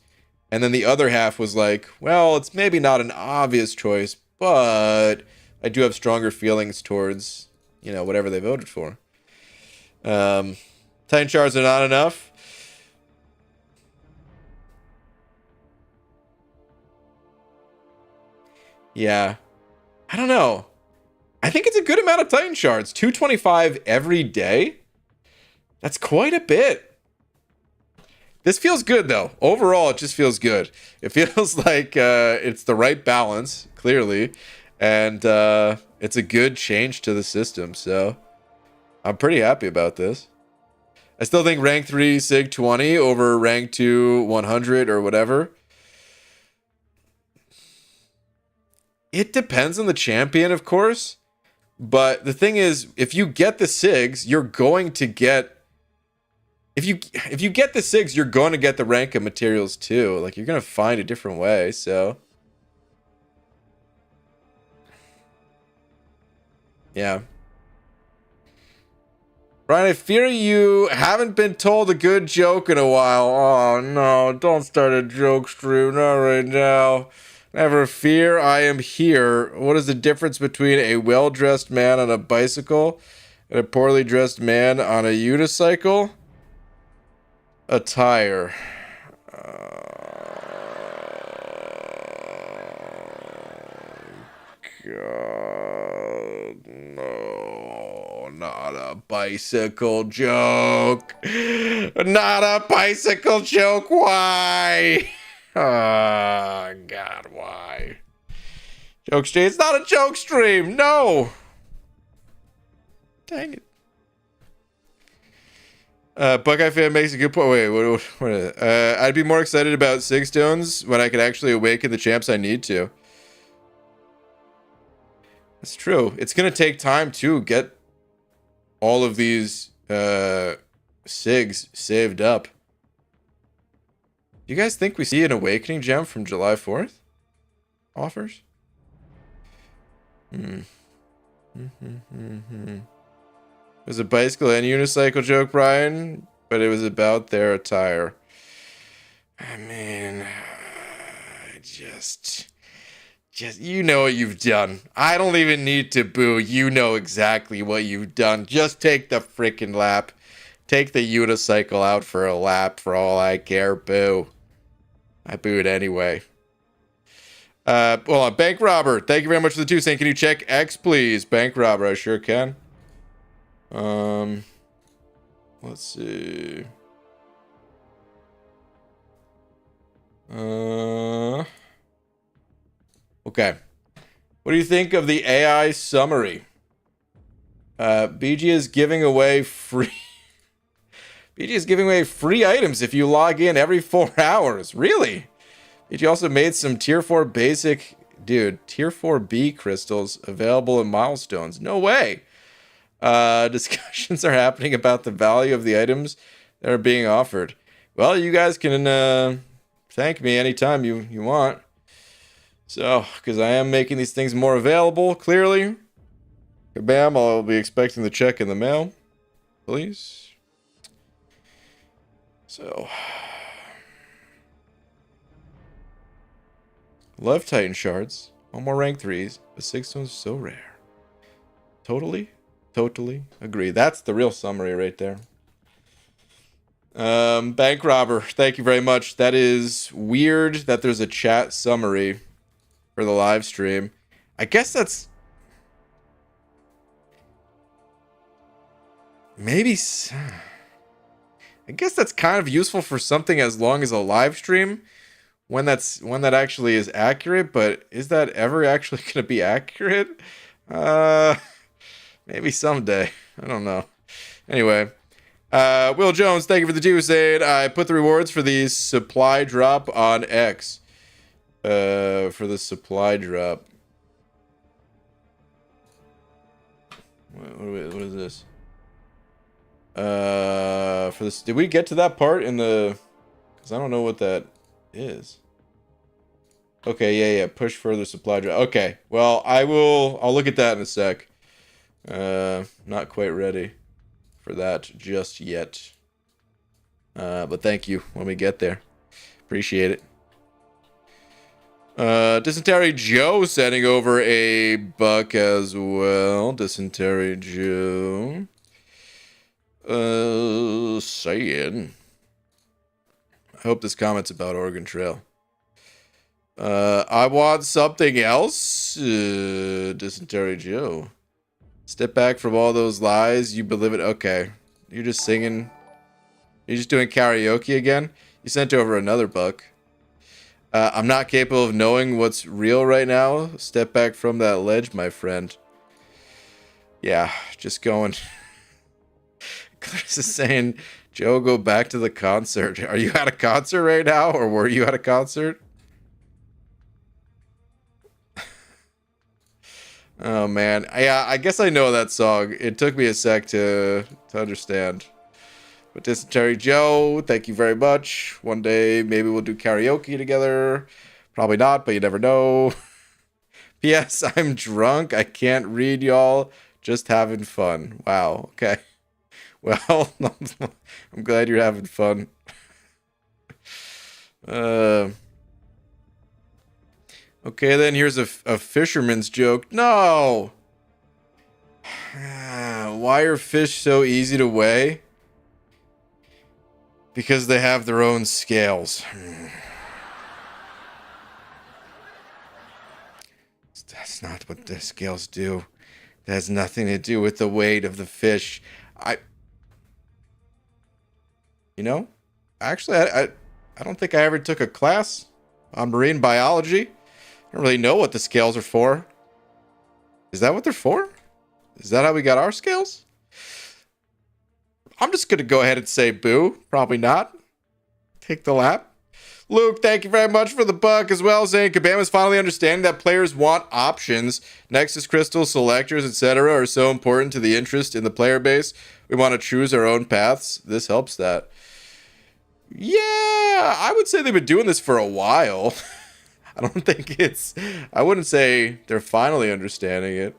[SPEAKER 1] And then the other half was like, well, it's maybe not an obvious choice, but I do have stronger feelings towards, you know, whatever they voted for. Titan shards are not enough. Yeah. I don't know. I think it's a good amount of Titan shards. 225 every day? That's quite a bit. This feels good, though. Overall, it just feels good. It feels like it's the right balance, clearly. And it's a good change to the system. So I'm pretty happy about this. I still think rank 3 SIG 20 over rank 2 100 or whatever. It depends on the champion, of course. But the thing is, if you get the SIGs, you're going to get... If you get the SIGs, you're going to get the rank of materials too. Like, you're going to find a different way, so... Yeah. Brian, I fear you haven't been told a good joke in a while. Oh, no, don't start a joke stream, not right now. Never fear, I am here. What is the difference between a well-dressed man on a bicycle and a poorly dressed man on a unicycle? Attire. God, no, not a bicycle joke. Not a bicycle joke. Why? Oh, God, why? Joke stream. It's not a joke stream. No. Dang it. Buckeye fan makes a good point. Wait, what is it? I'd be more excited about 6 stones when I could actually awaken the champs I need to. That's true. It's going to take time to get all of these SIGs saved up. You guys think we see an awakening gem from July 4th? Offers? It was a bicycle and unicycle joke, Brian, but it was about their attire. I mean, just you know what you've done. I don't even need to boo. You know exactly what you've done. Just take the freaking lap. Take the unicycle out for a lap for all I care. Boo. I booed anyway. Hold on. Bank Robber, thank you very much for the 2 saying, can you check X, please? Bank Robber, I sure can. Let's see. Okay. What do you think of the AI summary? BG is giving away free... BG is giving away free items if you log in every 4 hours. Really? BG also made some tier 4 basic... Dude, tier 4B crystals available in milestones. No way. Discussions are happening about the value of the items that are being offered. Well, you guys can thank me anytime you want. So, because I am making these things more available, clearly. Kabam, I'll be expecting the check in the mail. Please. So. Love Titan shards. One more rank 3s, but 6 stones are so rare. Totally agree. That's the real summary right there. Bank Robber, thank you very much. That is weird that there's a chat summary for the live stream. I guess that's maybe... I guess that's kind of useful for something as long as a live stream when that actually is accurate, but is that ever actually going to be accurate? Maybe someday. I don't know. Anyway, Will Jones, thank you for the Tuesday. I put the rewards for the supply drop on X. For the supply drop. What is this? For this, did we get to that part in the? Because I don't know what that is. Okay, yeah. Push further supply drop. Okay, well, I'll look at that in a sec. Not quite ready for that just yet. But thank you when we get there. Appreciate it. Dysentery Joe sending over a buck as well. Dysentery Joe. Saying. I hope this comment's about Oregon Trail. I want something else. Dysentery Joe. Step back from all those lies. You believe it. Okay. You're just singing. You're just doing karaoke again? You sent over another buck. I'm not capable of knowing what's real right now. Step back from that ledge, my friend. Yeah, just going. Clarissa is saying, Joe, go back to the concert. Are you at a concert right now, or were you at a concert? Oh, man. Yeah, I guess I know that song. It took me a sec to understand. But Dysentery Joe, thank you very much. One day, maybe we'll do karaoke together. Probably not, but you never know. P.S. I'm drunk. I can't read y'all. Just having fun. Wow. Okay. Well, I'm glad you're having fun. Okay, then here's a fisherman's joke. No! Why are fish so easy to weigh? Because they have their own scales. That's not what the scales do. That has nothing to do with the weight of the fish. Actually, I don't think I ever took a class on marine biology. I don't really know what the scales are for. Is that what they're for? Is that how we got our scales? I'm just going to go ahead and say boo. Probably not. Take the lap. Luke, thank you very much for the buck as well. Saying Kabam is finally understanding that players want options. Nexus crystals, selectors, etc. are so important to the interest in the player base. We want to choose our own paths. This helps that. Yeah, I would say they've been doing this for a while. I wouldn't say they're finally understanding it.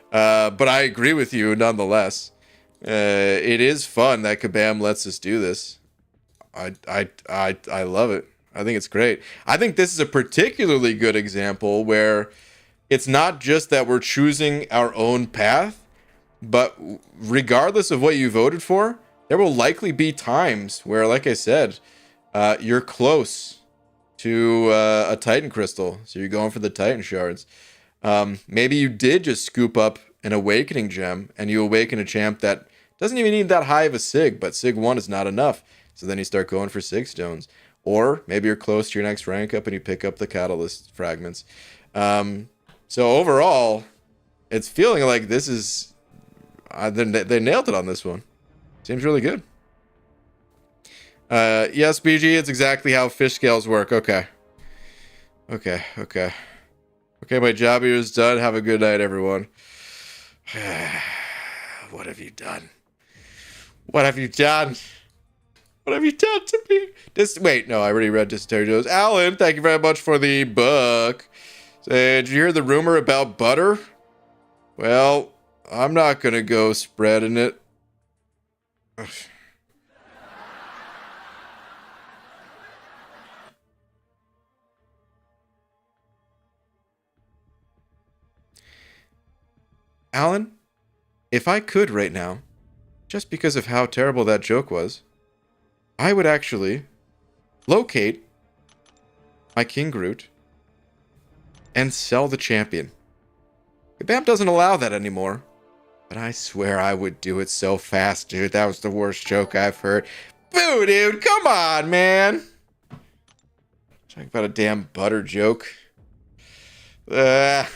[SPEAKER 1] But I agree with you nonetheless. It is fun that Kabam lets us do this. I love it. I think it's great. I think this is a particularly good example where it's not just that we're choosing our own path, but regardless of what you voted for, there will likely be times where, like I said, you're close to a Titan crystal. So you're going for the Titan shards. Maybe you did just scoop up an awakening gem and you awaken a champ that doesn't even need that high of a sig, but sig 1 is not enough. So then you start going for sig stones. Or maybe you're close to your next rank up and you pick up the catalyst fragments. So overall, it's feeling like this is... they nailed it on this one. Seems really good. Yes, BG, it's exactly how fish scales work. Okay, my job here is done. Have a good night, everyone. What have you done? What have you done? What have you done to me? Wait, no, I already read Dysentery Joe's. Alan, thank you very much for the book. Did you hear the rumor about butter? Well, I'm not gonna go spreading it. Alan, if I could right now, just because of how terrible that joke was, I would actually locate my King Groot and sell the champion. Kabam doesn't allow that anymore, but I swear I would do it so fast, dude. That was the worst joke I've heard. Boo, dude, come on, man. Talk about a damn butter joke. This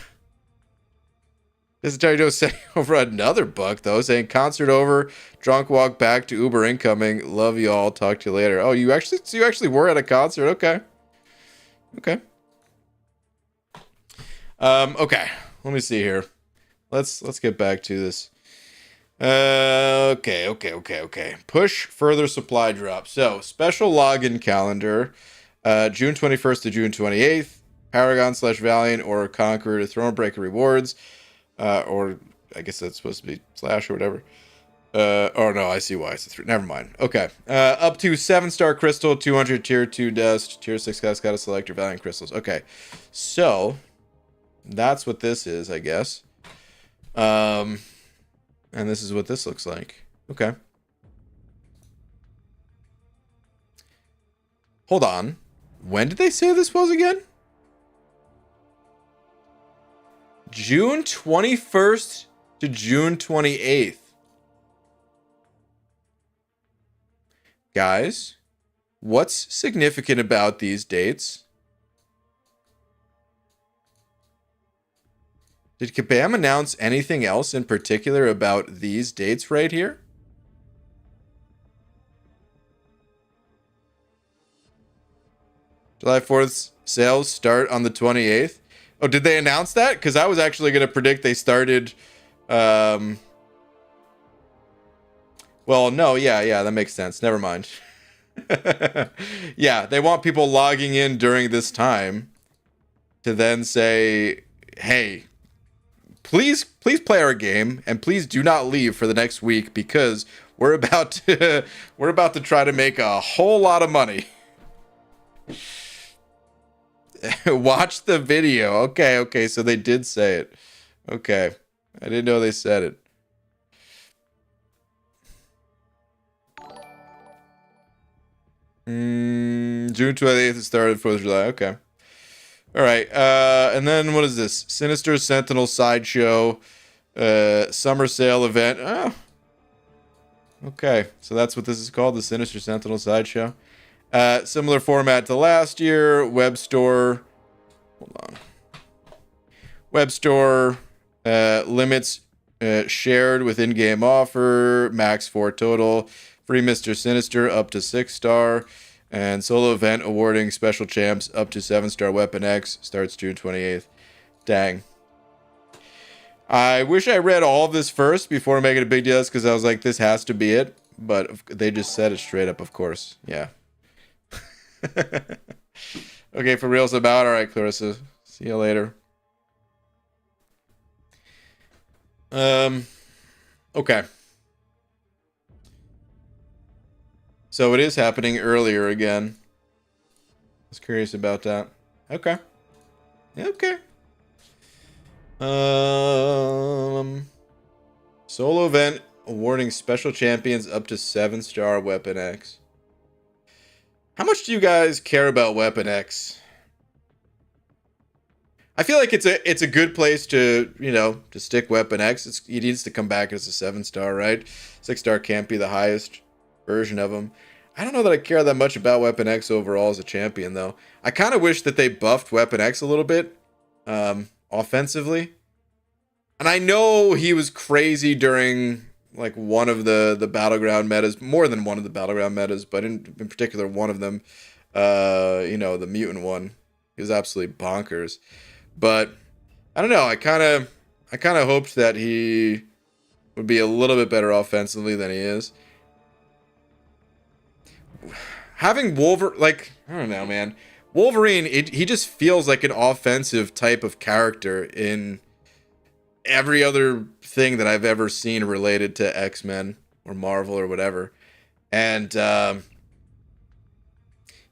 [SPEAKER 1] is Terry Joe sending over another buck, though, saying concert over, drunk walk back to Uber incoming. Love you all. Talk to you later. Oh, you actually were at a concert? Okay. Okay. Okay. Let me see here. Let's get back to this. Okay. Push further supply drop. So, special login calendar, June 21st to June 28th. Paragon/Valiant or Conqueror to Thronebreaker rewards. Or I guess that's supposed to be slash or whatever. Oh no, I see why it's a 3. Never mind. Okay. Up to 7-star crystal, 200 tier 2 dust, tier 6 guys gotta select your Valiant crystals. Okay. So that's what this is, I guess. And this is what this looks like. Okay. Hold on. When did they say this was again? June 21st to June 28th. Guys, what's significant about these dates? Did Kabam announce anything else in particular about these dates right here? July 4th sales start on the 28th. Oh, did they announce that? Because I was actually going to predict they started... Well, no, yeah, that makes sense. Never mind. Yeah, they want people logging in during this time to then say, hey, please play our game and please do not leave for the next week because we're about to try to make a whole lot of money. Watch the video. Okay, so they did say it. Okay. I didn't know they said it. June 28th it started, 4th of July. Okay. All right. And then what is this? Sinister Sentinel Sideshow. Summer sale event. Oh. Okay. So that's what this is called, the Sinister Sentinel Sideshow. Similar format to last year. Web store. Hold on. Web store limits shared with in-game offer. Max 4 total. Free Mr. Sinister up to 6-star. And solo event awarding special champs up to 7-star Weapon X. Starts June 28th. Dang. I wish I read all of this first before making a big deal because I was like, this has to be it. But they just said it straight up, of course. Yeah. Okay, for real's about. All right, Clarissa. See you later. Okay. So it is happening earlier again. I was curious about that. Okay. Okay. Solo event awarding special champions up to 7-star Weapon X. How much do you guys care about Weapon X? I feel like it's a good place to, to stick Weapon X. It needs to come back as a 7-star, right? 6-star can't be the highest version of him. I don't know that I care that much about Weapon X overall as a champion, though. I kind of wish that they buffed Weapon X a little bit offensively. And I know he was crazy during like one of the Battleground metas, more than one of the Battleground metas, but in particular one of them, the mutant one. He was absolutely bonkers. But I don't know, I kind of hoped that he would be a little bit better offensively than he is. Having Wolverine, I don't know, man. Wolverine, he just feels like an offensive type of character in every other thing that I've ever seen related to X-Men or Marvel or whatever. And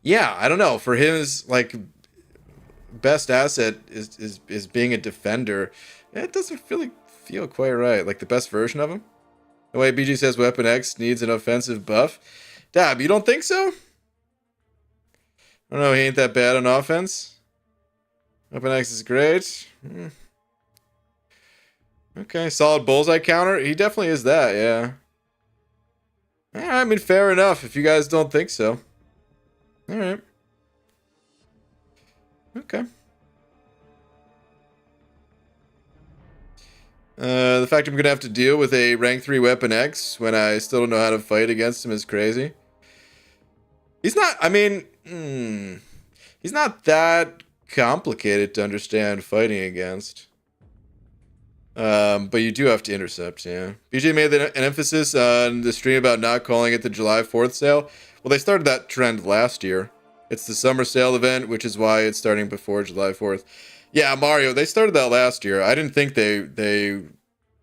[SPEAKER 1] yeah, I don't know. For his best asset is being a defender. It doesn't really feel quite right. Like the best version of him. The way BG says Weapon X needs an offensive buff. Dab, you don't think so? I don't know, he ain't that bad on offense. Weapon X is great. Okay, solid bullseye counter. He definitely is that, yeah. I mean, fair enough if you guys don't think so. Alright. Okay. The fact I'm gonna have to deal with a rank 3 Weapon X when I still don't know how to fight against him is crazy. He's not, I mean, he's not that complicated to understand fighting against. But you do have to intercept, yeah. BJ made an emphasis on the stream about not calling it the July 4th sale. Well, they started that trend last year. It's the summer sale event, which is why it's starting before July 4th. Yeah, Mario, they started that last year. I didn't think they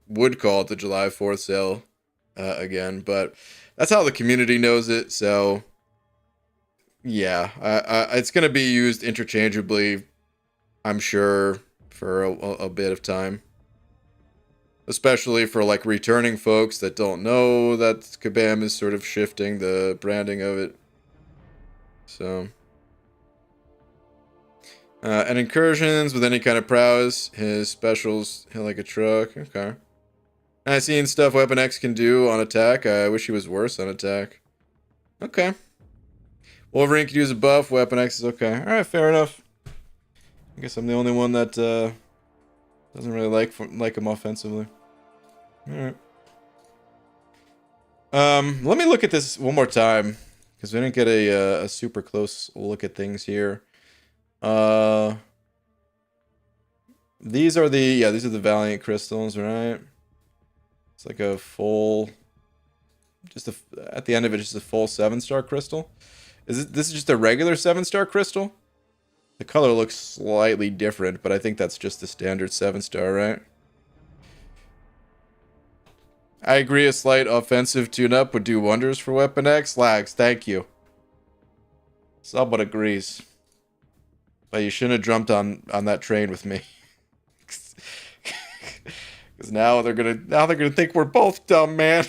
[SPEAKER 1] would call it the July 4th sale again, but that's how the community knows it, so yeah, it's going to be used interchangeably, I'm sure, for a bit of time. Especially for, like, returning folks that don't know that Kabam is sort of shifting the branding of it. So. And incursions with any kind of prowess. His specials hit like a truck. Okay. I've seen stuff Weapon X can do on attack. I wish he was worse on attack. Okay. Wolverine could use a buff. Weapon X is okay. Alright, fair enough. I guess I'm the only one that doesn't really like him offensively. Alright. Let me look at this one more time, because we didn't get a super close look at things here. These are the Valiant crystals, right? It's like a full, at the end of it, just a full 7-star crystal. This is just a regular 7-star crystal? The color looks slightly different, but I think that's just the standard 7-star, right? I agree, a slight offensive tune-up would do wonders for Weapon X. Lags, thank you. Someone agrees. But you shouldn't have jumped on that train with me. Because now they're gonna think we're both dumb, man.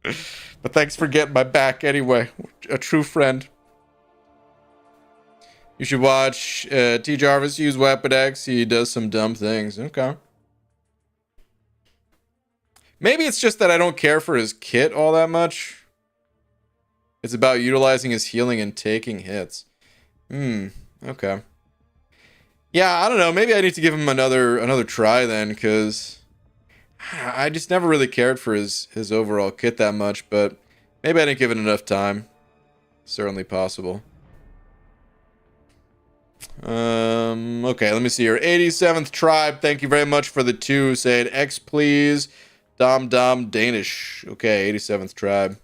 [SPEAKER 1] But thanks for getting my back anyway. A true friend. You should watch T. Jarvis use Weapon X. He does some dumb things. Okay. Maybe it's just that I don't care for his kit all that much. It's about utilizing his healing and taking hits. Okay. Yeah, I don't know. Maybe I need to give him another try then, because I just never really cared for his overall kit that much, but maybe I didn't give it enough time. Certainly possible. Okay, let me see here. 87th Tribe, thank you very much for the 2. Saying X, please. Dom Danish. Okay, 87th Tribe.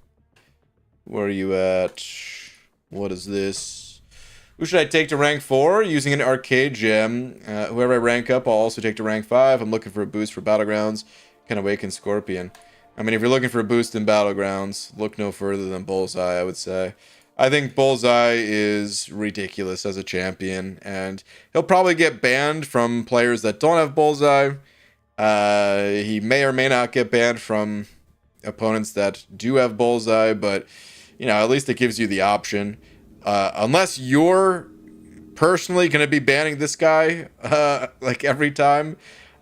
[SPEAKER 1] Where are you at? What is this? Who should I take to rank 4? Using an arcade gem. Whoever I rank up, I'll also take to rank 5. I'm looking for a boost for Battlegrounds. Can awaken Scorpion. I mean, if you're looking for a boost in Battlegrounds, look no further than Bullseye, I would say. I think Bullseye is ridiculous as a champion, and he'll probably get banned from players that don't have Bullseye. He may or may not get banned from opponents that do have Bullseye, but, you know, at least it gives you the option. Unless you're personally going to be banning this guy, like every time,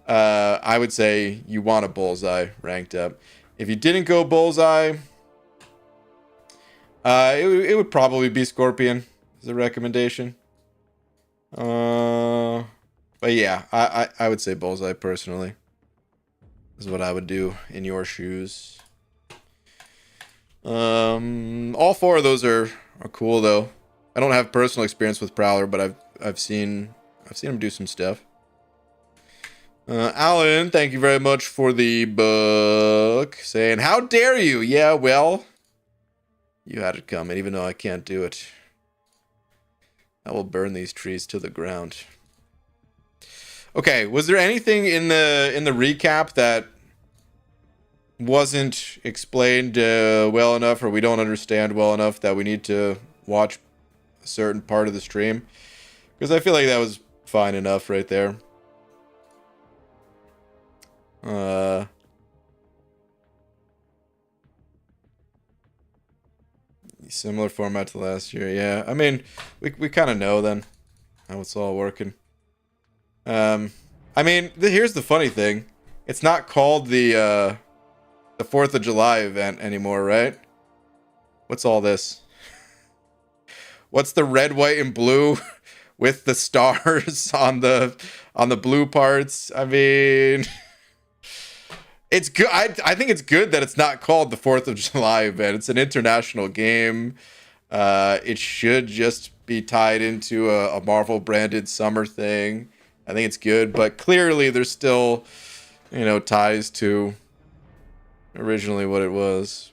[SPEAKER 1] I would say you want a Bullseye ranked up. If you didn't go Bullseye, it would probably be Scorpion as a recommendation. But yeah, I would say Bullseye personally is what I would do in your shoes. All 4 of those are cool though. I don't have personal experience with Prowler, but I've seen him do some stuff. Alan, thank you very much for the book. Saying, how dare you? Yeah, well, you had it coming, even though I can't do it. I will burn these trees to the ground. Okay, was there anything in the recap that wasn't explained well enough, or we don't understand well enough that we need to watch a certain part of the stream? Because I feel like that was fine enough right there. Similar format to last year, yeah. I mean, we kind of know then how it's all working. I mean, here's the funny thing. It's not called the 4th of July event anymore, right? What's all this? What's the red, white, and blue with the stars on the blue parts. I mean, it's good. I think it's good that it's not called the 4th of July event. It's an international game. It should just be tied into a Marvel branded summer thing. I think it's good, but clearly there's still, ties to originally what it was.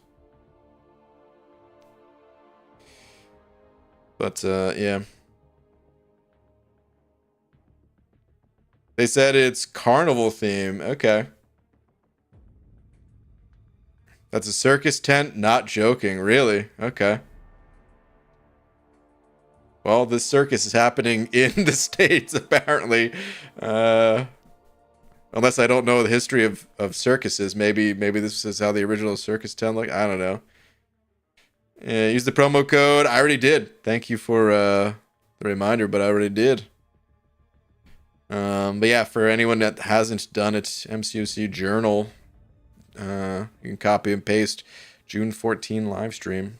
[SPEAKER 1] But yeah. They said it's carnival theme. Okay. That's a circus tent? Not joking. Really? Okay. Well, this circus is happening in the States, apparently. Unless I don't know the history of circuses. Maybe this is how the original circus tent looked. I don't know. Use the promo code. I already did. Thank you for the reminder, but I already did. But yeah, for anyone that hasn't done it, MCOC Journal, you can copy and paste June 14 live stream.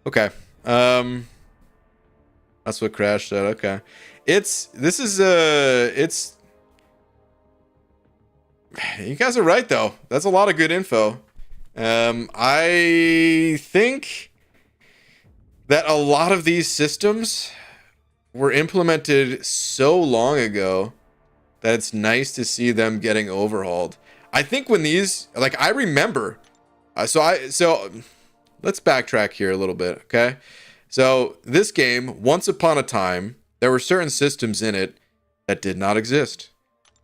[SPEAKER 1] Okay. That's what Crash said. Okay. You guys are right though. That's a lot of good info. I think that a lot of these systems were implemented so long ago that it's nice to see them getting overhauled. I think when these, I remember, so let's backtrack here a little bit, okay? So this game, once upon a time, there were certain systems in it that did not exist.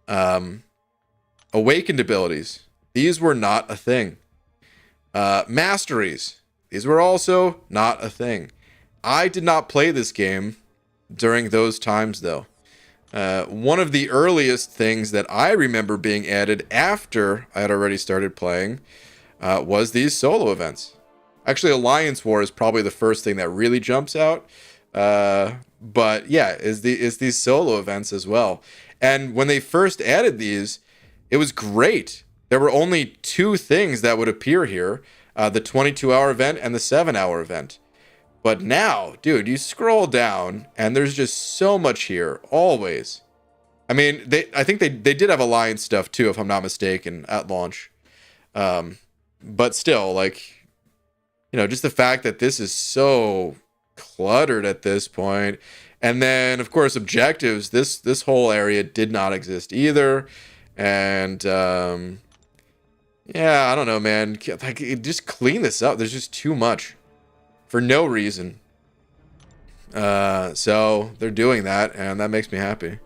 [SPEAKER 1] Awakened abilities, these were not a thing. Masteries, these were also not a thing. I did not play this game during those times, though. One of the earliest things that I remember being added after I had already started playing was these solo events. Actually, Alliance War is probably the first thing that really jumps out. But yeah, is these solo events as well. And when they first added these, it was great. There were only 2 things that would appear here, the 22-hour event and the 7-hour event. But now, dude, you scroll down and there's just so much here, always. I mean, I think they did have Alliance stuff too, if I'm not mistaken, at launch. But still, just the fact that this is so cluttered at this point. And then, of course, objectives. This whole area did not exist either. And yeah, I don't know, man. Just clean this up. There's just too much for no reason. So they're doing that, and that makes me happy.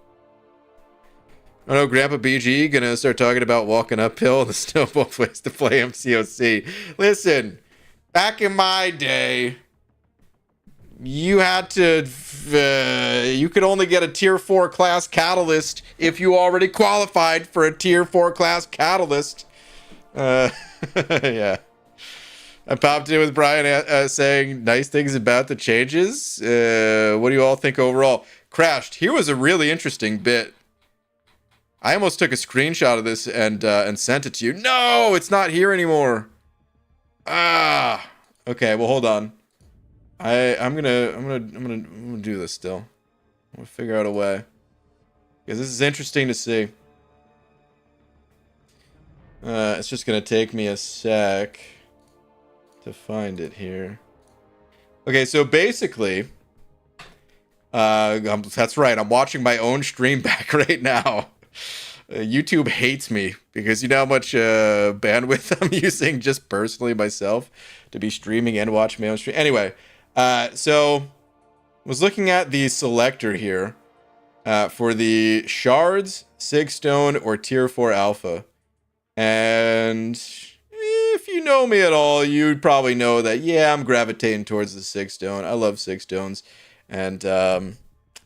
[SPEAKER 1] I know Grandpa BG gonna start talking about walking uphill in the snowball place to play MCOC. Listen, back in my day, you had to, you could only get a tier 4 class catalyst if you already qualified for a tier 4 class catalyst. Yeah. I popped in with Brian saying nice things about the changes. What do you all think overall? Crashed. Here was a really interesting bit. I almost took a screenshot of this and sent it to you. No, it's not here anymore. Ah. Okay, well hold on. I'm gonna do this still. I'm gonna figure out a way. Because this is interesting to see. It's just gonna take me a sec to find it here. Okay, so basically, that's right. I'm watching my own stream back right now. YouTube hates me because you know how much bandwidth I'm using just personally myself to be streaming and watching my own stream. Anyway, so was looking at the selector here for the shards, Sigstone, or tier 4 alpha. And if you know me at all, you'd probably know that, yeah, I'm gravitating towards the Sigstone. I love Sigstones. And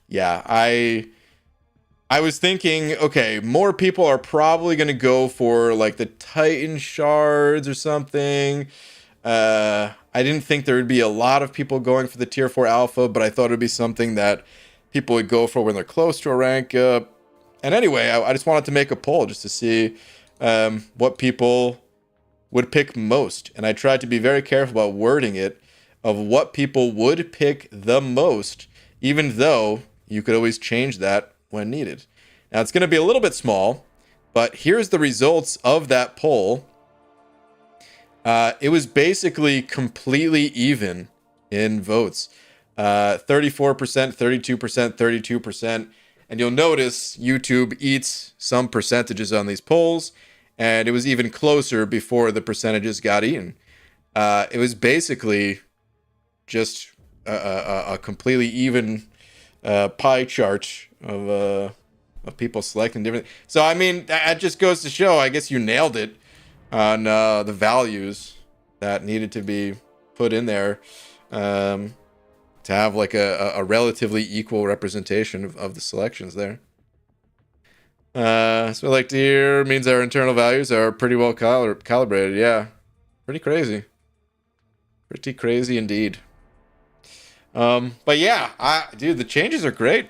[SPEAKER 1] yeah, I was thinking, okay, more people are probably going to go for like the Titan shards or something. I didn't think there would be a lot of people going for the tier 4 alpha, but I thought it would be something that people would go for when they're close to a rank up. And anyway, I just wanted to make a poll just to see what people would pick most. And I tried to be very careful about wording it. of what people would pick the most, even though you could always change that when needed. Now, it's going to be a little bit small, but here's the results of that poll. It was basically completely even in votes. 34%, 32%, 32%. And you'll notice YouTube eats some percentages on these polls, and it was even closer before the percentages got eaten. It was basically just a completely even pie chart of people selecting different. So I mean, that just goes to show. I guess you nailed it on the values that needed to be put in there to have like a relatively equal representation of the selections there. So I like to hear means our internal values are pretty well calibrated. Yeah, pretty crazy. Pretty crazy indeed. But yeah, dude, the changes are great.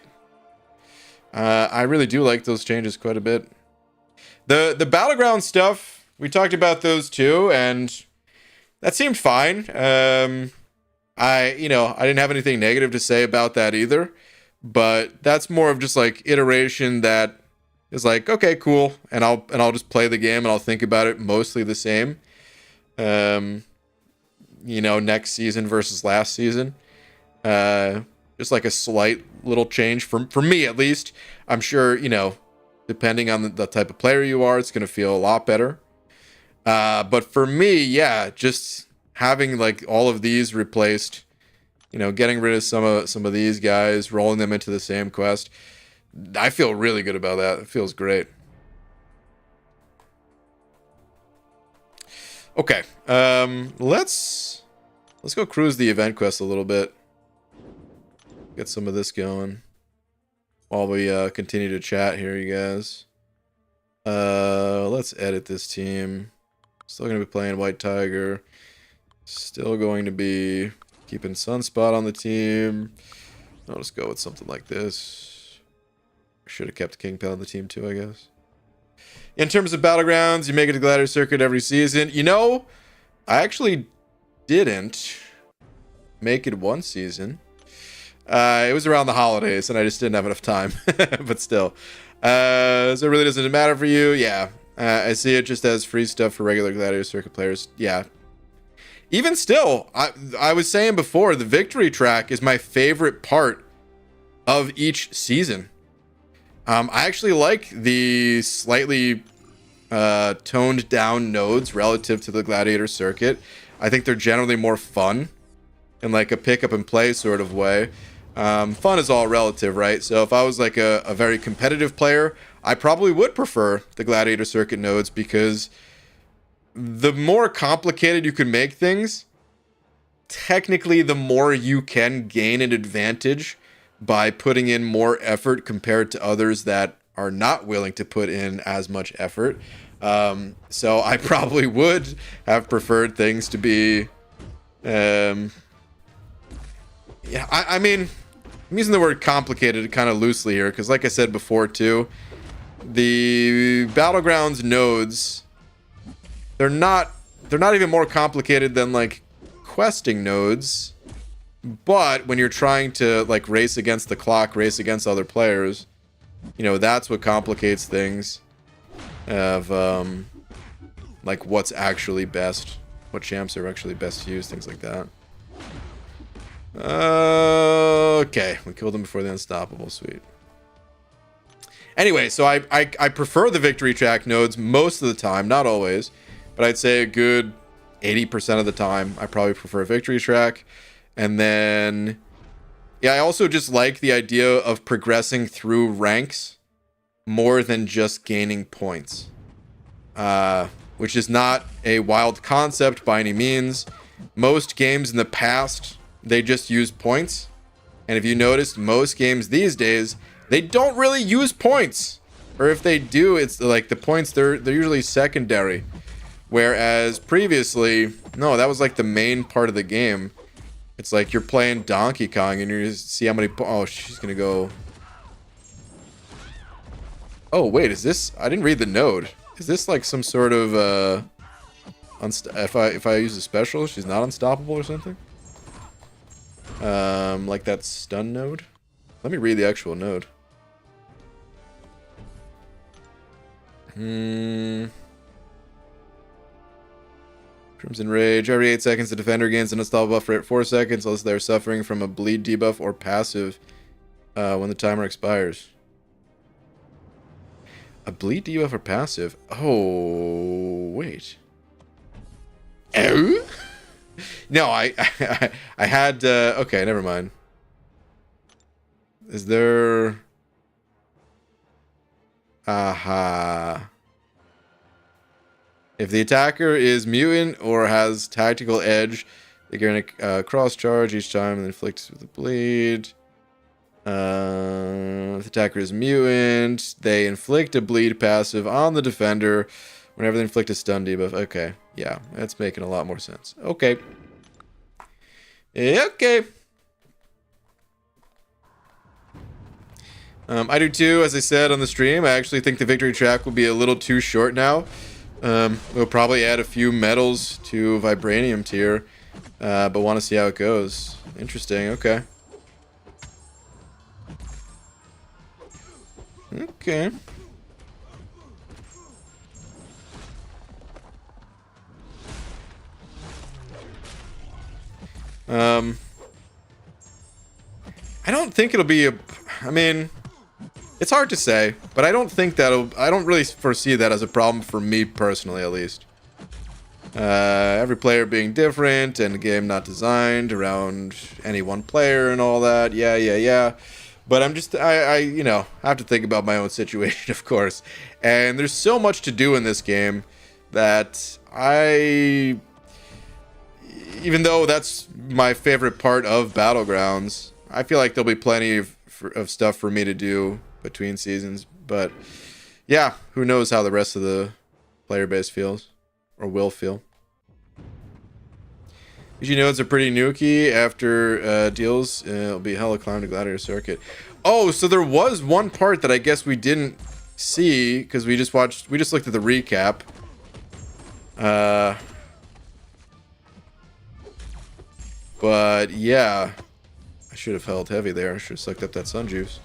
[SPEAKER 1] I really do like those changes quite a bit. The Battleground stuff, we talked about those too, and that seemed fine. I didn't have anything negative to say about that either, but that's more of just like iteration that is like, okay, cool, and I'll just play the game and I'll think about it mostly the same. Next season versus last season. Just like a slight little change for me at least. I'm sure, depending on the type of player you are, it's going to feel a lot better. But for me, yeah, just having like all of these replaced, getting rid of some of these guys, rolling them into the same quest, I feel really good about that. It feels great. Okay, let's go cruise the event quest a little bit. Get some of this going while we continue to chat here, you guys. Let's edit this team. Still going to be playing White Tiger. Still going to be keeping Sunspot on the team. I'll just go with something like this. Should have kept Kingpin on the team too, I guess. In terms of Battlegrounds, you make it to Gladiator Circuit every season. I actually didn't make it one season. It was around the holidays, and I just didn't have enough time. But still. So it really doesn't matter for you? Yeah. I see it just as free stuff for regular Gladiator Circuit players. Yeah. Even still, I was saying before, the victory track is my favorite part of each season. I actually like the slightly toned down nodes relative to the Gladiator Circuit. I think they're generally more fun in like a pick up and play sort of way. Fun is all relative, right? So if I was like a very competitive player, I probably would prefer the Gladiator Circuit nodes, because the more complicated you can make things, technically the more you can gain an advantage by putting in more effort compared to others that are not willing to put in as much effort. So I probably would have preferred things to be... I mean, I'm using the word complicated kind of loosely here, because like I said before too, the Battlegrounds nodes, they're not even more complicated than like questing nodes. But when you're trying to like race against the clock, race against other players, that's what complicates things of like what's actually best, what champs are actually best to use, things like that. Okay, we killed him before the unstoppable. Sweet. Anyway, so I prefer the victory track nodes most of the time, not always, but I'd say a good 80% of the time I probably prefer a victory track. And then, yeah, I also just like the idea of progressing through ranks more than just gaining points, which is not a wild concept by any means. Most games in the past, they just use points. And if you noticed, most games these days, they don't really use points. Or if they do, it's like the points, they're usually secondary. Whereas previously, no, that was like the main part of the game. It's like you're playing Donkey Kong and you see how many... Oh, she's gonna go... Oh, wait, is this... I didn't read the node. Is this like some sort of... if I use a special, she's not unstoppable or something? Like that stun node. Let me read the actual node. Crimson Rage. Every 8 seconds, the defender gains an unstoppable buff for 4 seconds unless they're suffering from a bleed debuff or passive when the timer expires. A bleed debuff or passive? Oh, wait. Oh? No, I had... okay, never mind. Is there... Aha. If the attacker is mutant or has tactical edge, they gain a cross charge each time and inflict with a bleed. If the attacker is mutant, they inflict a bleed passive on the defender whenever they inflict a stun debuff. Okay, yeah, that's making a lot more sense. Okay. Okay. I do too, as I said on the stream. I actually think the victory track will be a little too short now. We'll probably add a few medals to Vibranium tier, but want to see how it goes. Interesting, okay. Okay. I don't think it'll be a... I mean... It's hard to say, but I don't think I don't really foresee that as a problem for me personally, at least. Every player being different and the game not designed around any one player and all that. Yeah. But I'm just, you know, I have to think about my own situation, of course. And there's so much to do in this game that even though that's my favorite part of Battlegrounds, I feel like there'll be plenty of stuff for me to do between seasons. But yeah, who knows how the rest of the player base feels or will feel. You know, it's a pretty nuky after deals. It'll be hella climb to Gladiator Circuit. Oh, so there was one part that I guess we didn't see because we just looked at the recap. But yeah, I should have held heavy there. I should have sucked up that sun juice.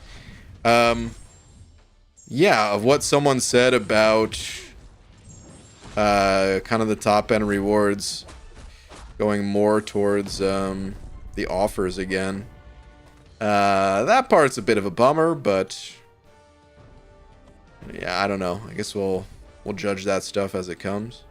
[SPEAKER 1] Yeah, of what someone said about kind of the top end rewards going more towards the offers again. That part's a bit of a bummer, but yeah, I don't know. I guess we'll judge that stuff as it comes.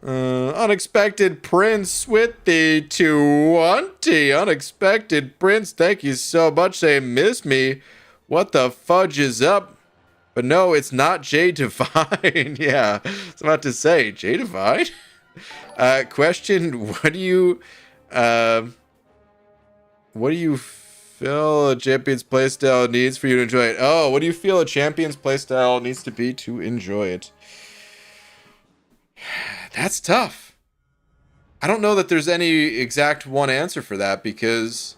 [SPEAKER 1] Unexpected Prince with the 20. Unexpected Prince, thank you so much. They miss me. What the fudge is up? But no, it's not Jay Divine. Yeah, I was about to say, Jay Divine? Question, what do you feel a champion's playstyle needs for you to enjoy it? Oh, what do you feel a champion's playstyle needs to be to enjoy it? That's tough. I don't know that there's any exact one answer for that because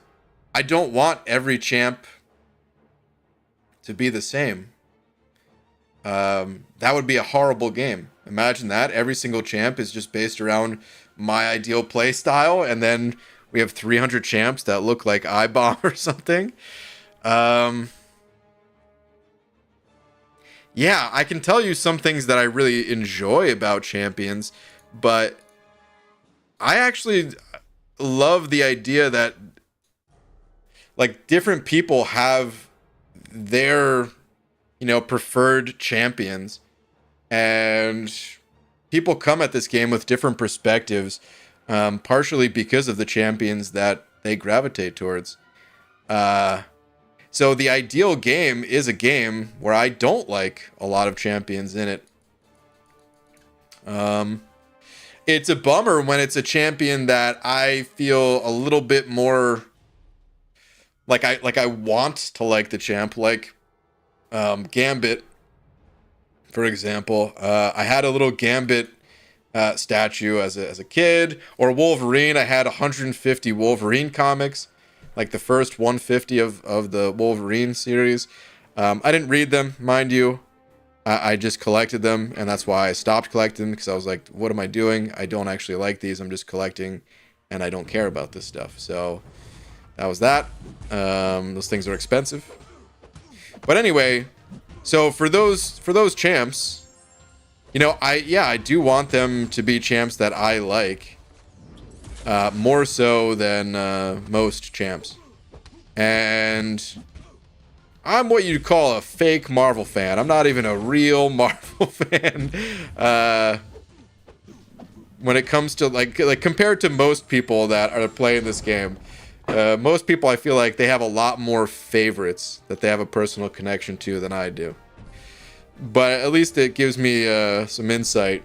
[SPEAKER 1] I don't want every champ to be the same. That would be a horrible game. Imagine that. Every single champ is just based around my ideal play style, and then we have 300 champs that look like iBomb or something. Yeah, I can tell you some things that I really enjoy about champions, but I actually love the idea that like different people have their, you know, preferred champions, and people come at this game with different perspectives, partially because of the champions that they gravitate towards. So the ideal game is a game where I don't like a lot of champions in it. It's a bummer when it's a champion that I feel a little bit more like I want to like the champ, like Gambit, for example. I had a little Gambit statue as a kid, or Wolverine. I had 150 Wolverine comics, like the first 150 of the Wolverine series. I didn't read them, mind you. I just collected them, and that's why I stopped collecting them, because I was like, what am I doing? I don't actually like these. I'm just collecting and I don't care about this stuff. So that was that. Those things are expensive. But anyway, so for those champs, you know, I do want them to be champs that I like, more so than most champs. And I'm what you'd call a fake Marvel fan. I'm not even a real Marvel fan. When it comes to like compared to most people that are playing this game, most people I feel like they have a lot more favorites that they have a personal connection to than I do. But at least it gives me some insight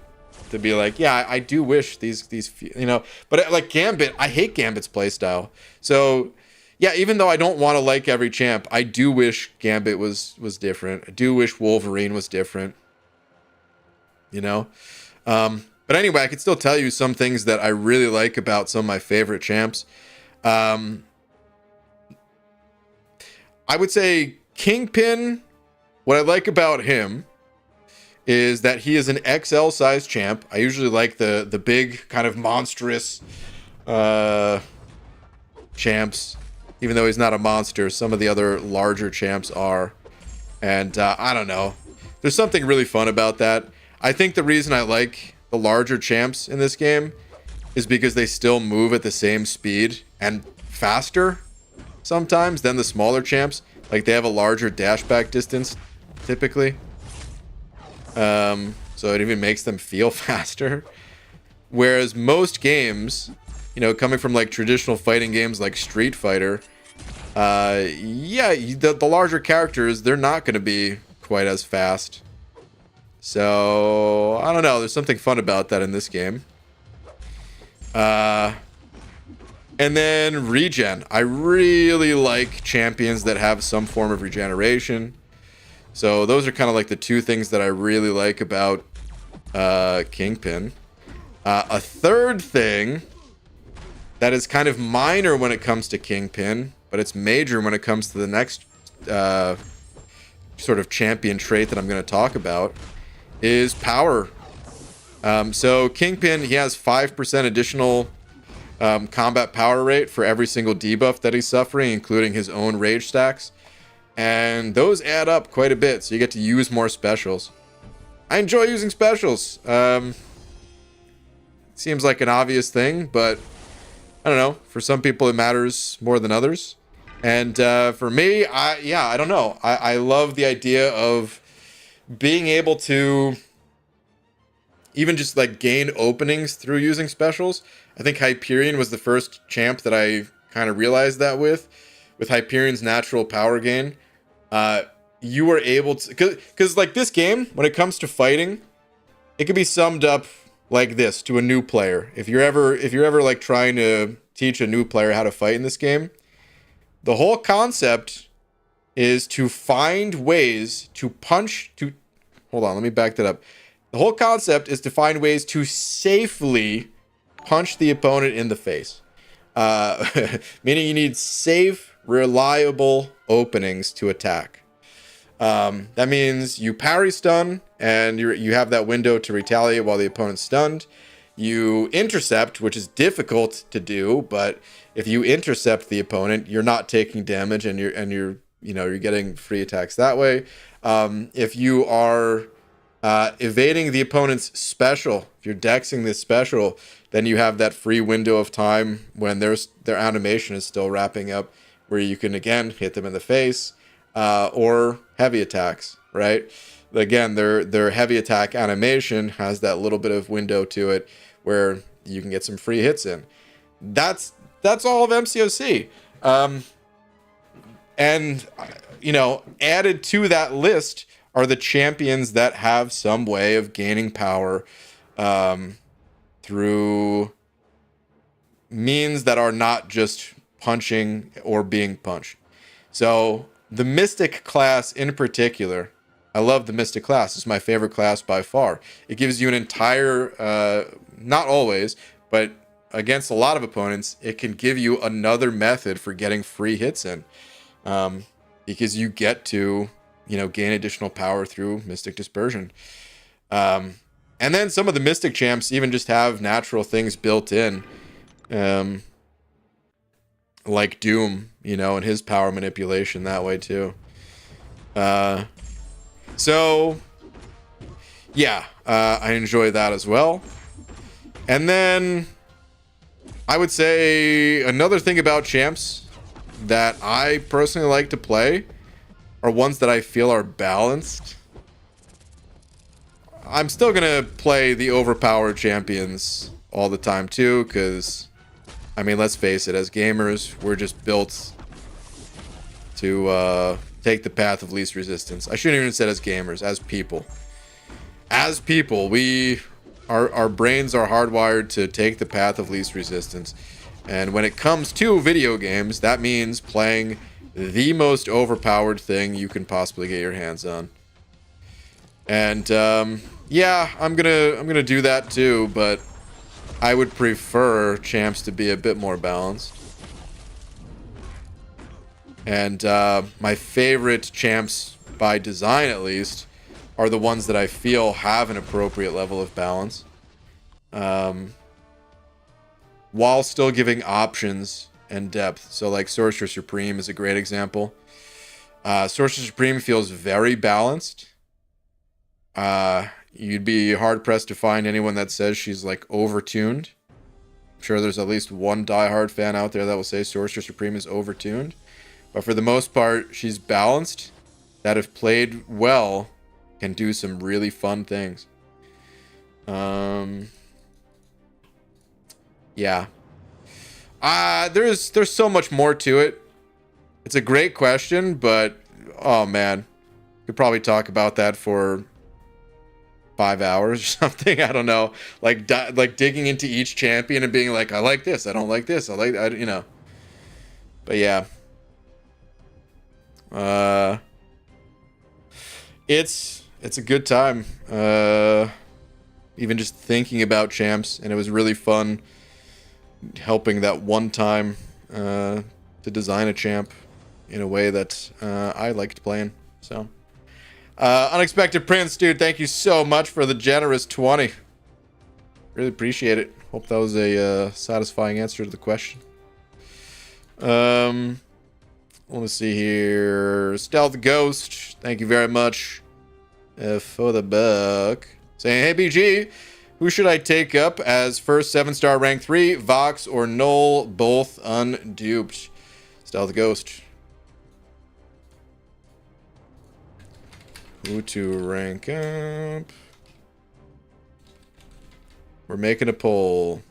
[SPEAKER 1] to be like, yeah, I do wish these you know. But like Gambit, I hate Gambit's playstyle. So yeah, even though I don't want to like every champ, I do wish Gambit was different. I do wish Wolverine was different. You know. But anyway, I can still tell you some things that I really like about some of my favorite champs. I would say Kingpin, what I like about him is that he is an XL size champ. I usually like the big kind of monstrous champs, even though he's not a monster. Some of the other larger champs are. And I don't know. There's something really fun about that. I think the reason I like the larger champs in this game is because they still move at the same speed and faster sometimes than the smaller champs. Like they have a larger dashback distance typically. So it even makes them feel faster. Whereas most games, you know, coming from like traditional fighting games like Street Fighter, the larger characters, they're not going to be quite as fast. So, I don't know. There's something fun about that in this game. And then regen. I really like champions that have some form of regeneration. So those are kind of like the two things that I really like about Kingpin. A third thing that is kind of minor when it comes to Kingpin, but it's major when it comes to the next sort of champion trait that I'm going to talk about, is power. So Kingpin, he has 5% additional combat power rate for every single debuff that he's suffering, including his own rage stacks. And those add up quite a bit, so you get to use more specials. I enjoy using specials. Seems like an obvious thing, but I don't know. For some people, it matters more than others. And for me, I don't know. I love the idea of being able to even just like gain openings through using specials. I think Hyperion was the first champ that I kind of realized that with Hyperion's natural power gain. You were able to, because like this game, when it comes to fighting, it could be summed up like this to a new player. If you're ever like trying to teach a new player how to fight in this game, the whole concept is to find ways to hold on, let me back that up. The whole concept is to find ways to safely punch the opponent in the face. Meaning you need safe, reliable openings to attack. That means you parry stun, and you have that window to retaliate while the opponent's stunned. You intercept, which is difficult to do, but if you intercept the opponent, you're not taking damage, and you're getting free attacks that way. If you are evading the opponent's special, if you're dexing this special, then you have that free window of time when their animation is still wrapping up, where you can again hit them in the face, or heavy attacks, right? Again, their heavy attack animation has that little bit of window to it where you can get some free hits in. That's all of MCOC. And added to that list are the champions that have some way of gaining power through means that are not just punching or being punched. So the Mystic class in particular, I love the Mystic class. It's my favorite class by far. It gives you an entire, not always, but against a lot of opponents, it can give you another method for getting free hits in. Because you get to, gain additional power through Mystic Dispersion. And then some of the Mystic champs even just have natural things built in. Like Doom, you know, and his power manipulation that way too. So yeah, I enjoy that as well. And then I would say another thing about champs that I personally like to play are ones that I feel are balanced. I'm still gonna play the overpowered champions all the time too, because I mean, let's face it, as gamers, we're just built to take the path of least resistance. I shouldn't even have said as gamers, as people. As people, our brains are hardwired to take the path of least resistance. And when it comes to video games, that means playing the most overpowered thing you can possibly get your hands on. And yeah, I'm gonna do that too, but I would prefer champs to be a bit more balanced. And my favorite champs, by design at least, are the ones that I feel have an appropriate level of balance, while still giving options and depth. So like Sorcerer Supreme is a great example. Sorcerer Supreme feels very balanced. You'd be hard-pressed to find anyone that says she's like overtuned. I'm sure there's at least one diehard fan out there that will say Sorcerer Supreme is overtuned. But for the most part, she's balanced, that if played well, can do some really fun things. Yeah. There's so much more to it. It's a great question, but oh man, could probably talk about that for 5 hours or something. I don't know. Like digging into each champion and being like, I like this, I don't like this, you know. But yeah. It's a good time. Even just thinking about champs, and it was really fun helping that one time to design a champ in a way that I liked playing. So Unexpected Prince, dude, thank you so much for the generous 20. Really appreciate it. Hope that was a satisfying answer to the question. Let me see here. Stealth Ghost, thank you very much for the buck. Saying, hey BG, who should I take up as first 7-star rank 3, Vox or Null, both unduped? Stealth Ghost. Who to rank up? We're making a poll.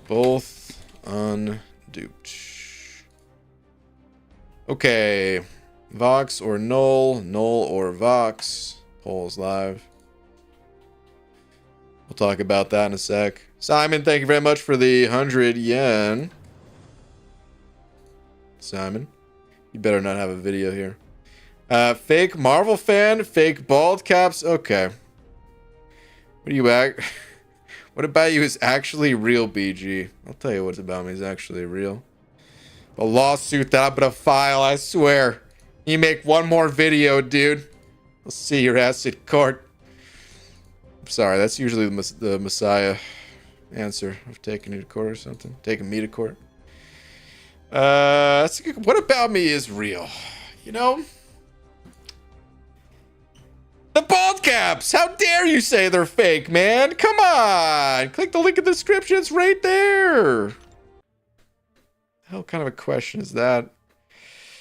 [SPEAKER 1] Both unduped. Okay. Vox or Null, Null or Vox. Poll is live. We'll talk about that in a sec. Simon, thank you very much for the 100 yen. Simon, you better not have a video here. Fake Marvel fan, fake bald caps. Okay. What are you at? What about you is actually real, BG? I'll tell you what's about me is actually real. A lawsuit that I'm gonna file, I swear. You make one more video, dude. I'll see your ass in court. I'm sorry, that's usually the Messiah answer of taking you to court or something. Taking me to court. That's a good, what about me is real? You know? The bald caps! How dare you say they're fake, man? Come on! Click the link in the description, it's right there! The hell kind of a question is that?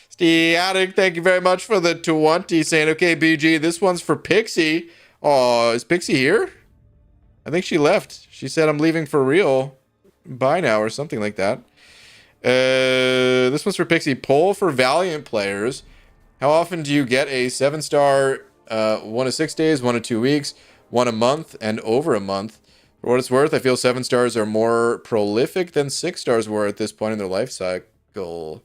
[SPEAKER 1] Steatic, thank you very much for the 20, saying, okay, BG, this one's for Pixie. Oh, is Pixie here? I think she left. She said, I'm leaving for real. Bye now, or something like that. This one's for Pixie. Poll for Valiant players. How often do you get a 7-star, 1 to 6 days, 1 to 2 weeks, 1 a month, and over a month? For what it's worth, I feel 7 stars are more prolific than 6 stars were at this point in their life cycle.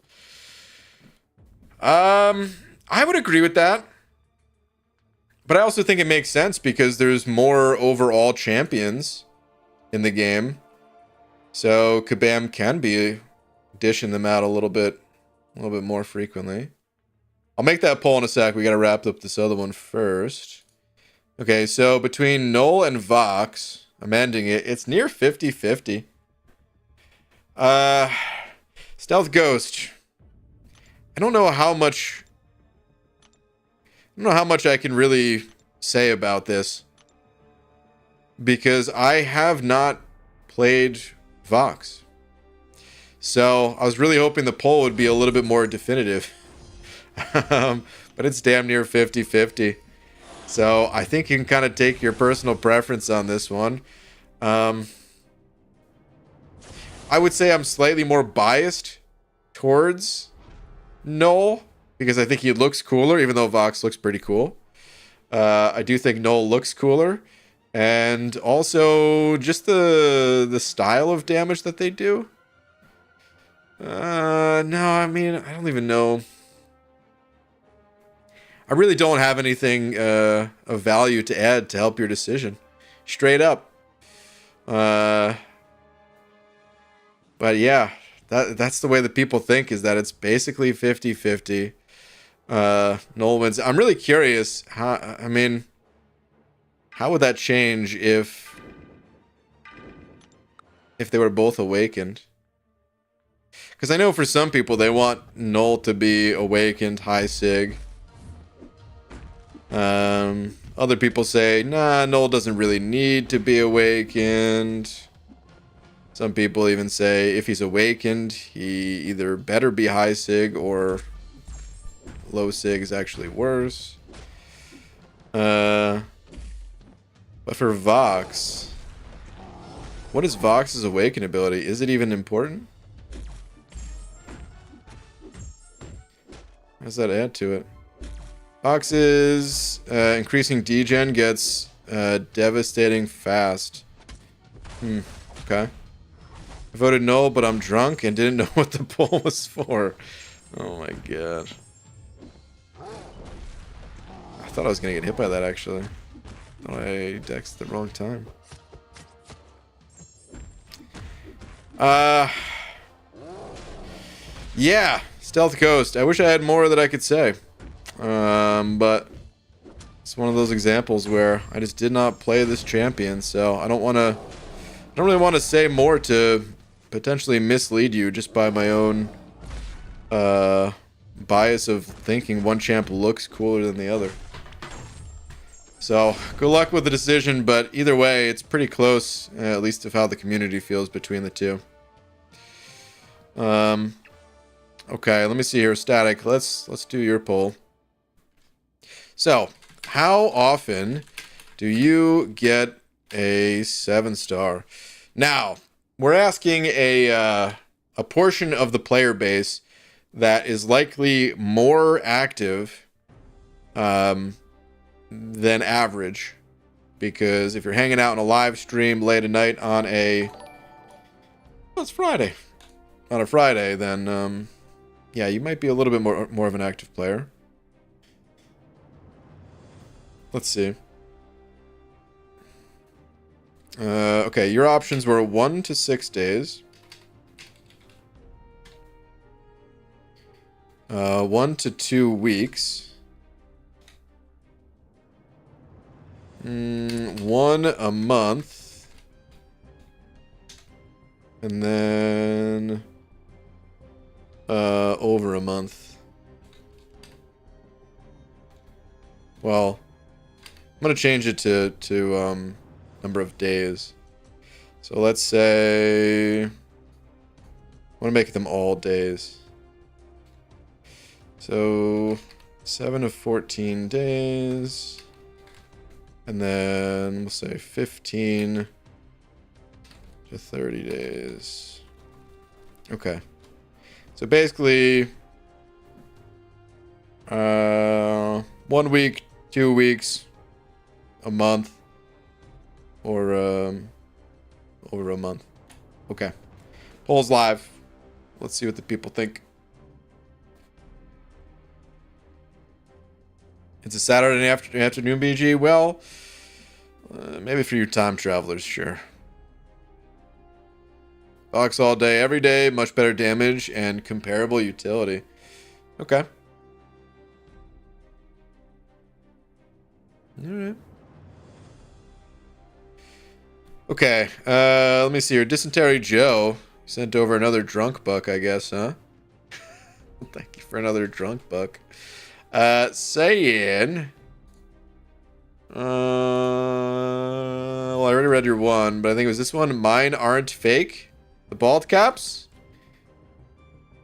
[SPEAKER 1] I would agree with that. But I also think it makes sense because there's more overall champions in the game. So Kabam can be dishing them out a little bit more frequently. I'll make that poll in a sec. We got to wrap up this other one first. Okay, so between Null and Vox, I'm ending it. It's near 50-50. Stealth Ghost. I don't know how much I can really say about this, because I have not played Vox. So I was really hoping the poll would be a little bit more definitive. But it's damn near 50-50. So I think you can kind of take your personal preference on this one. I would say I'm slightly more biased towards Null, because I think he looks cooler, even though Vox looks pretty cool. I do think Null looks cooler. And also just the style of damage that they do. No, I mean, I don't even know. I really don't have anything of value to add to help your decision. Straight up. But yeah, that's the way that people think, is that it's basically 50-50. Null wins. I'm really curious how, I mean, how would that change if they were both awakened? Because I know for some people they want Null to be awakened high sig. Other people say, nah, Null doesn't really need to be awakened. Some people even say if he's awakened, he either better be high sig or low sig is actually worse. But for Vox, what is Vox's awaken ability? Is it even important? How does that add to it? Vox's increasing degen gets devastating fast. Okay. I voted no, but I'm drunk and didn't know what the poll was for. Oh my god. I thought I was gonna get hit by that, actually. I thought I dexed the wrong time. Yeah, Stealth Ghost. I wish I had more that I could say. But it's one of those examples where I just did not play this champion, so I don't really want to say more to potentially mislead you just by my own bias of thinking one champ looks cooler than the other. So good luck with the decision, but either way, it's pretty close, at least of how the community feels between the two. Okay, let me see here. Static, let's do your poll. So, how often do you get a 7-star? Now, we're asking a portion of the player base that is likely more active than average, because if you're hanging out in a live stream late at night on a, well, it's Friday, on a Friday, then yeah, you might be a little bit more of an active player. Let's see. Okay, your options were 1 to 6 days. 1 to 2 weeks. 1 a month. And then over a month. Well, I'm gonna change it to number of days. So let's say I want to make them all days. So 7 of 14 days, and then we'll say 15 to 30 days. Okay. So basically, 1 week, 2 weeks, a month, or over a month. Okay. Poll's live. Let's see what the people think. It's a Saturday afternoon BG. Well, maybe for you time travelers, sure. Box all day, every day, much better damage and comparable utility. Okay. Alright. Okay, let me see here. Dysentery Joe. Sent over another drunk buck, I guess, huh? Thank you for another drunk buck. Saying... well, I already read your one, but I think it was this one. Mine aren't fake. The bald caps?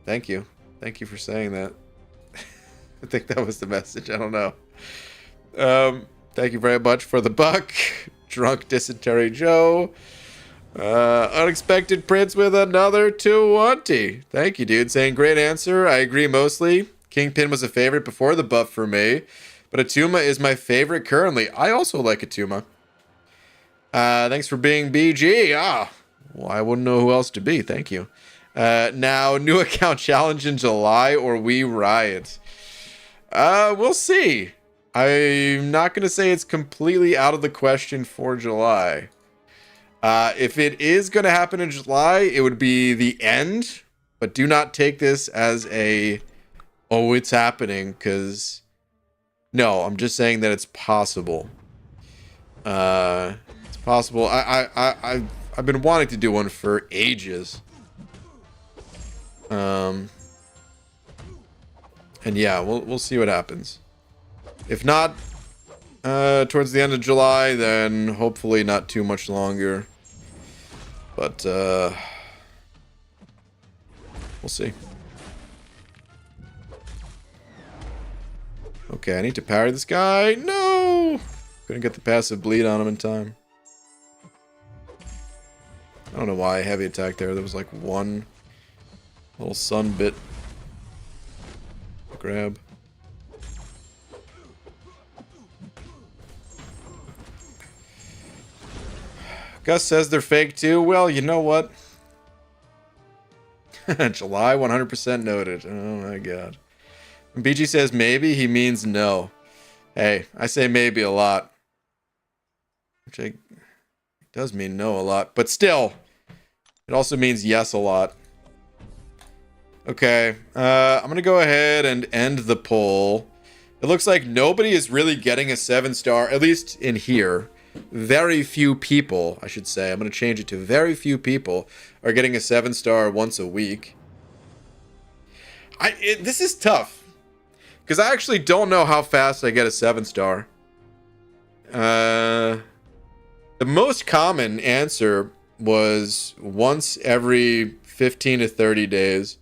[SPEAKER 1] Thank you. Thank you for saying that. I think that was the message. I don't know. Thank you very much for the buck. Drunk Dysentery Joe. Unexpected Prince with another 220. Thank you, dude. Saying great answer. I agree mostly. Kingpin was a favorite before the buff for me. But Atuma is my favorite currently. I also like Atuma. Thanks for being BG. Well, I wouldn't know who else to be. Thank you. Now, new account challenge in July or we riot. We'll see. I'm not going to say it's completely out of the question for July. If it is going to happen in July, it would be the end. But do not take this as a, oh, it's happening, because... No, I'm just saying that it's possible. It's possible. I've been wanting to do one for ages. And yeah, we'll see what happens. If not towards the end of July, then hopefully not too much longer. But we'll see. Okay, I need to parry this guy. No! Couldn't get the passive bleed on him in time. I don't know why I heavy attack there. There was like one little sun bit grab. Gus says they're fake too. Well, you know what? July 100% noted. Oh my god. When BG says maybe, he means no. Hey, I say maybe a lot. Which does mean no a lot. But still, it also means yes a lot. Okay, I'm going to go ahead and end the poll. It looks like nobody is really getting a 7-star, at least in here. Very few people, I should say. I'm going to change it to very few people are getting a 7-star once a week. This is tough. Because I actually don't know how fast I get a 7-star. The most common answer was once every 15 to 30 days.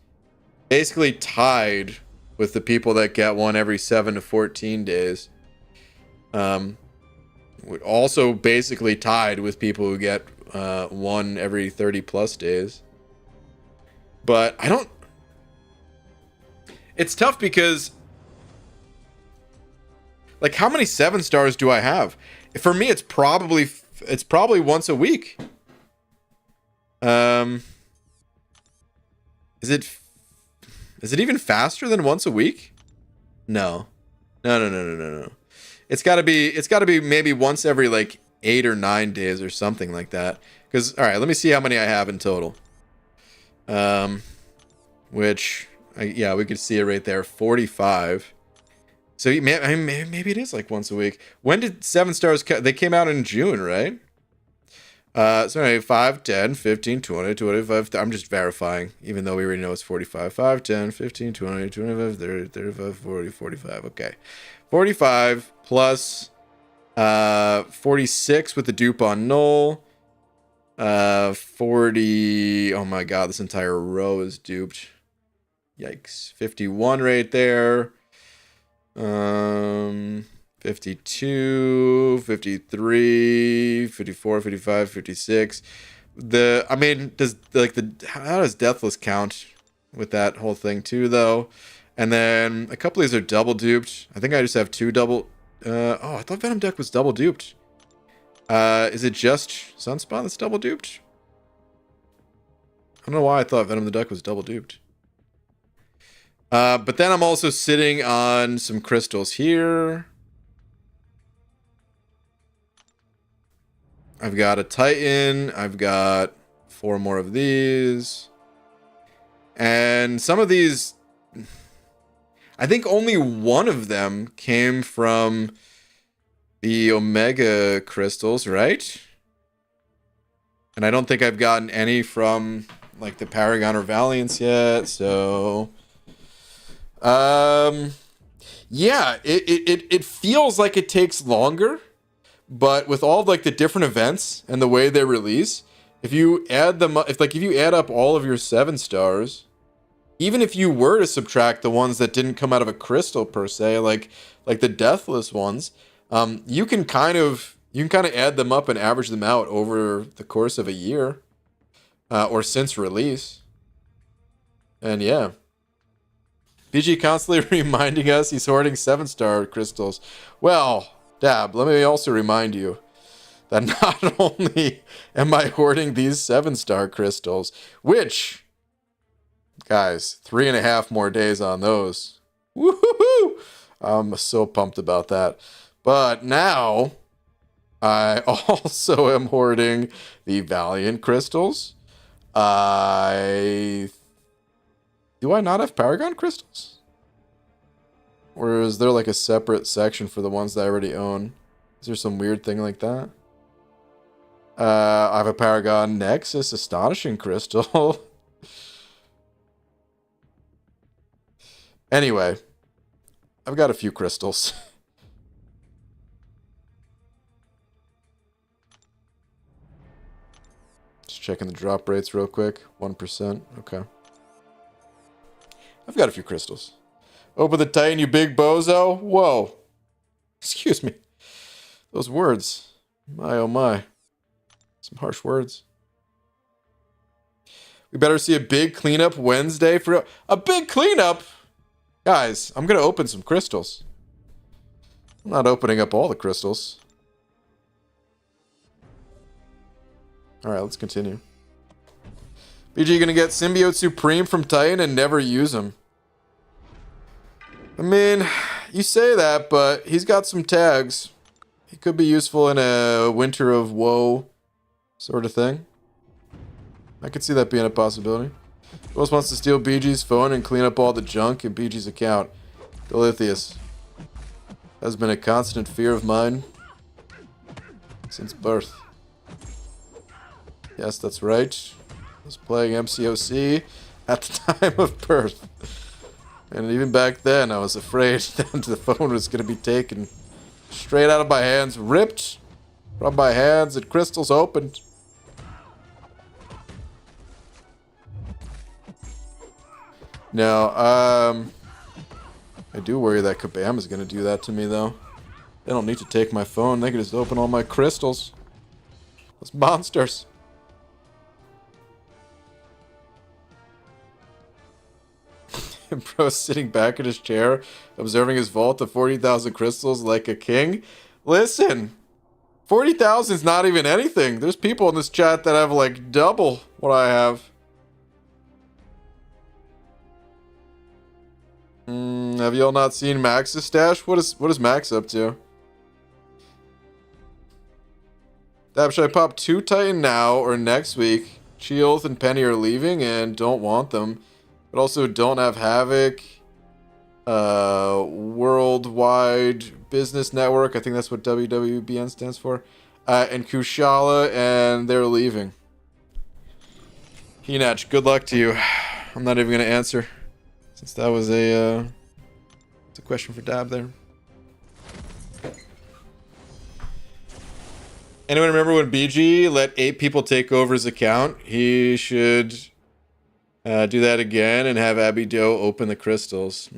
[SPEAKER 1] Basically tied with the people that get one every 7 to 14 days. Also basically tied with people who get one every 30 plus days. But I don't... It's tough because... Like, how many 7-stars do I have? For me, it's probably once a week. Is it even faster than once a week? No. No. It's gotta be maybe once every like 8 or 9 days or something like that. Because, all right, let me see how many I have in total. Yeah, we could see it right there, 45. So maybe it is like once a week. When did 7-stars they came out in June, right? So anyway, 5, 10, 15, 20, 25. I'm just verifying, even though we already know it's 45. 5, 10, 15, 20, 25, 30, 35, 40, 45. Okay. 45 plus 46 with the dupe on null. 40. Oh my god, this entire row is duped. Yikes. 51 right there. 52, 53, 54, 55, 56. How does Deathless count with that whole thing too, though? And then a couple of these are double duped. I think I just have 2 double. I thought Venom Deck was double duped. Is it just Sunspot that's double duped? I don't know why I thought Venom the Duck was double duped. But then I'm also sitting on some crystals here. I've got a Titan. I've got 4 more of these. And some of these... I think only one of them came from the Omega crystals, right? And I don't think I've gotten any from like the Paragon or Valiance yet, so yeah, it feels like it takes longer, but with all of, like, the different events and the way they release, if you add them up, if you add up all of your 7 stars, even if you were to subtract the ones that didn't come out of a crystal per se, like the deathless ones, you can kind of add them up and average them out over the course of a year, or since release. And yeah, BG constantly reminding us he's hoarding 7-star crystals. Well, Dab, let me also remind you that not only am I hoarding these 7-star crystals, which, guys, 3.5 more days on those. Woohoo! I'm so pumped about that. But now, I also am hoarding the Valiant crystals. Do I not have Paragon crystals? Or is there like a separate section for the ones that I already own? Is there some weird thing like that? I have a Paragon Nexus Astonishing Crystal. Anyway, I've got a few crystals. Just checking the drop rates real quick. 1%. Okay. I've got a few crystals. Open the Titan, you big bozo. Whoa. Excuse me. Those words. My oh my. Some harsh words. We better see a big cleanup Wednesday for a big cleanup. Guys, I'm going to open some crystals. I'm not opening up all the crystals. Alright, let's continue. BG going to get Symbiote Supreme from Titan and never use him. I mean, you say that, but he's got some tags. He could be useful in a Winter of Woe sort of thing. I could see that being a possibility. Who else wants to steal BG's phone and clean up all the junk in BG's account? Delithius. Has been a constant fear of mine since birth. Yes, that's right. I was playing MCOC at the time of birth. And even back then, I was afraid that the phone was going to be taken straight out of my hands, ripped from my hands, and crystals opened. No, I do worry that Kabam is going to do that to me, though. They don't need to take my phone. They can just open all my crystals. Those monsters. Bro sitting back in his chair, observing his vault of 40,000 crystals like a king. Listen, 40,000 is not even anything. There's people in this chat that have like double what I have. Have y'all not seen Max's stash? What is Max up to? Dab, should I pop 2 Titan now or next week? Chioth and Penny are leaving and don't want them. But also don't have Havoc. Worldwide Business Network. I think that's what WWBN stands for. And Kushala, and they're leaving. Hinach, good luck to you. I'm not even going to answer. Since that was it's a question for Dab there. Anyone remember when BG let 8 people take over his account? He should do that again and have Abby Doe open the crystals.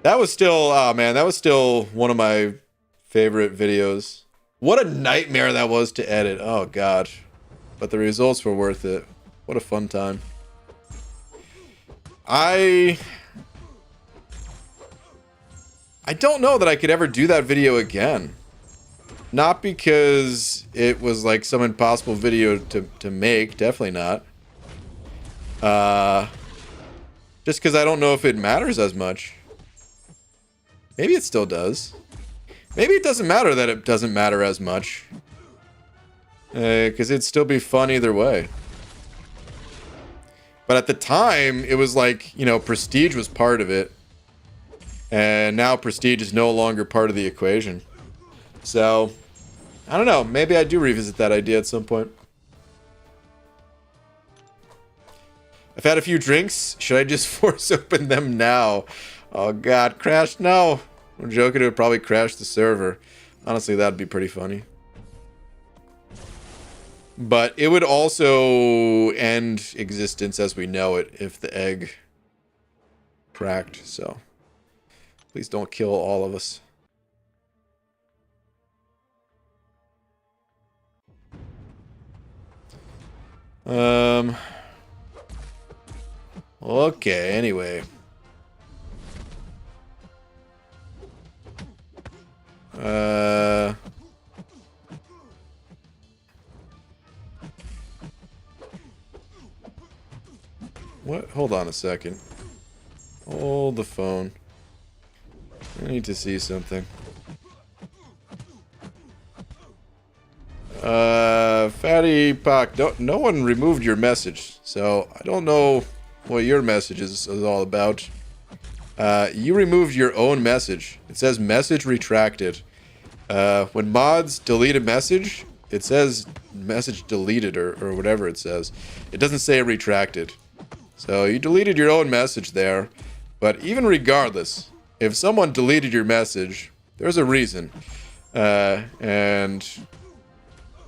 [SPEAKER 1] That was still, oh man, that was still one of my favorite videos. What a nightmare that was to edit. Oh god. But the results were worth it. What a fun time. I don't know that I could ever do that video again. Not because it was like some impossible video to make. Definitely not. Just because I don't know if it matters as much. Maybe it still does. Maybe it doesn't matter that it doesn't matter as much. Because it'd still be fun either way. But at the time, it was like, you know, prestige was part of it. And now prestige is no longer part of the equation. So, I don't know. Maybe I do revisit that idea at some point. I've had a few drinks. Should I just force open them now? Oh god, crash, no. I'm joking, it would probably crash the server. Honestly, that'd be pretty funny. But it would also end existence as we know it if the egg cracked, so please don't kill all of us. Okay, anyway. What? Hold on a second. Hold the phone. I need to see something. Fatty Pock, no one removed your message, so I don't know what your message is all about. You removed your own message. It says message retracted. When mods delete a message, it says message deleted or whatever it says. It doesn't say retracted. So you deleted your own message there. But even regardless, if someone deleted your message, there's a reason. And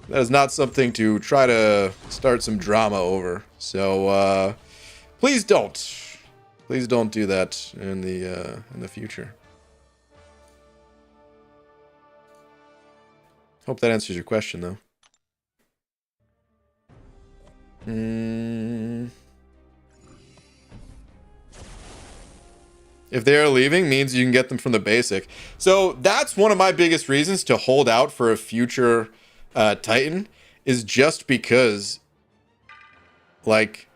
[SPEAKER 1] that is not something to try to start some drama over. So please don't. Please don't do that in the future. Hope that answers your question, though. If they are leaving, means you can get them from the basic. So that's one of my biggest reasons to hold out for a future Titan, is just because, like,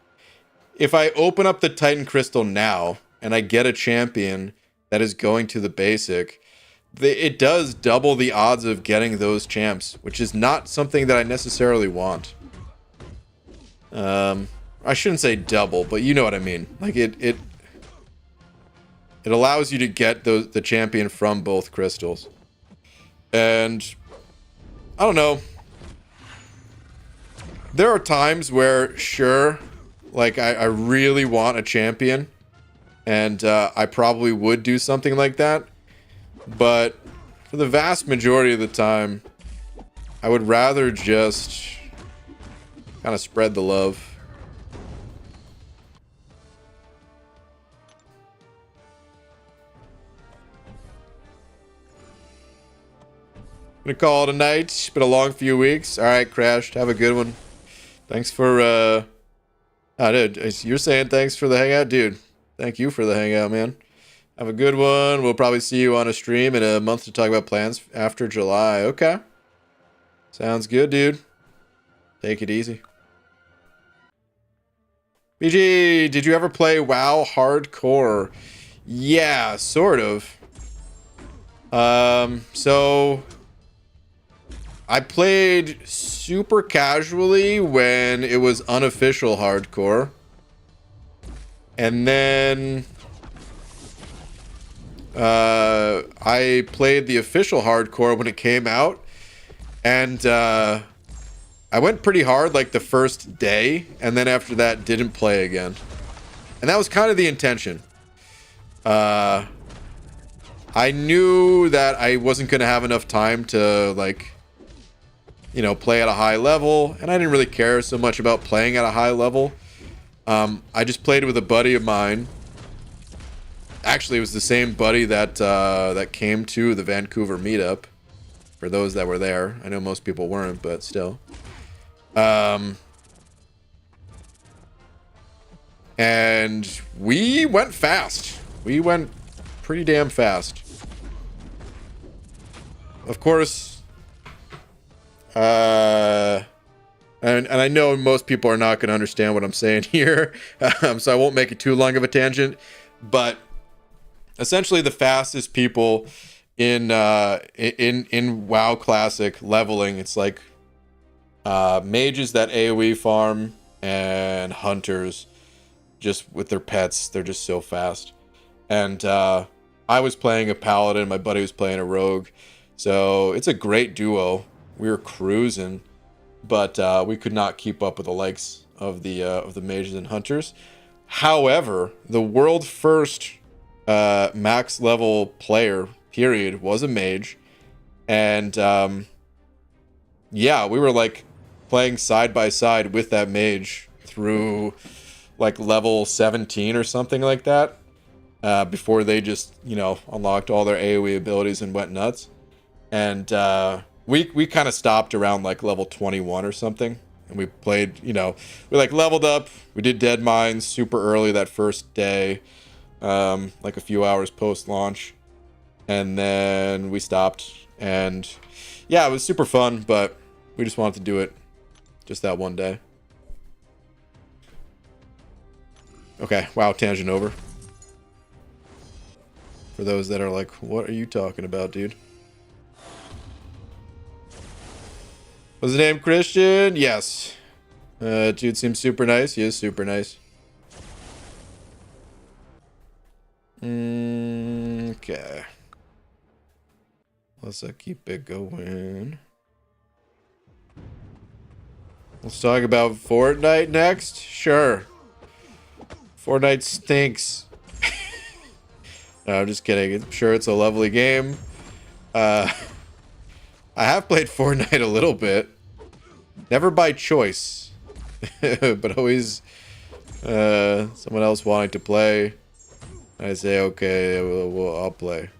[SPEAKER 1] if I open up the Titan Crystal now and I get a champion that is going to the basic, it does double the odds of getting those champs, which is not something that I necessarily want. I shouldn't say double, but you know what I mean. Like it allows you to get the champion from both crystals. And I don't know. There are times where, sure, like I really want a champion, and I probably would do something like that. But for the vast majority of the time, I would rather just kind of spread the love. I'm gonna call it a night. It's been a long few weeks. Alright, Crashed. Have a good one. Thanks for, dude, you're saying thanks for the hangout? Dude, thank you for the hangout, man. Have a good one. We'll probably see you on a stream in a month to talk about plans after July. Okay. Sounds good, dude. Take it easy. BG, did you ever play WoW Hardcore? Yeah, sort of. So I played super casually when it was unofficial hardcore. And then I played the official hardcore when it came out. And I went pretty hard like the first day, and then after that didn't play again. And that was kind of the intention. I knew that I wasn't going to have enough time to, like, you know, play at a high level, and I didn't really care so much about playing at a high level. I just played with a buddy of mine. Actually, it was the same buddy that that came to the Vancouver meetup. For those that were there, I know most people weren't, but still. And we went fast. We went pretty damn fast. Of course, and I know most people are not going to understand what I'm saying here, so I won't make it too long of a tangent. But essentially, the fastest people in WoW Classic leveling, it's like mages that AoE farm and hunters just with their pets. They're just so fast. And I was playing a paladin, my buddy was playing a rogue, so it's a great duo. We were cruising, but we could not keep up with the likes of the mages and hunters. However, the world first max level player, period, was a mage. And yeah, we were like playing side by side with that mage through like level 17 or something like that. Before they just, you know, unlocked all their AoE abilities and went nuts. And we kind of stopped around like level 21 or something. And we played, you know, we like leveled up. We did Dead Mines super early that first day. Like a few hours post-launch. And then we stopped. And yeah, it was super fun, but we just wanted to do it just that one day. Okay, wow, tangent over. For those that are like, what are you talking about, dude? Was his name Christian? Yes. Dude seems super nice. He is super nice. Okay. Let's keep it going. Let's talk about Fortnite next. Sure. Fortnite stinks. No, I'm just kidding. I'm sure it's a lovely game. I have played Fortnite a little bit. Never by choice. But always someone else wanting to play. I say, okay, I'll play.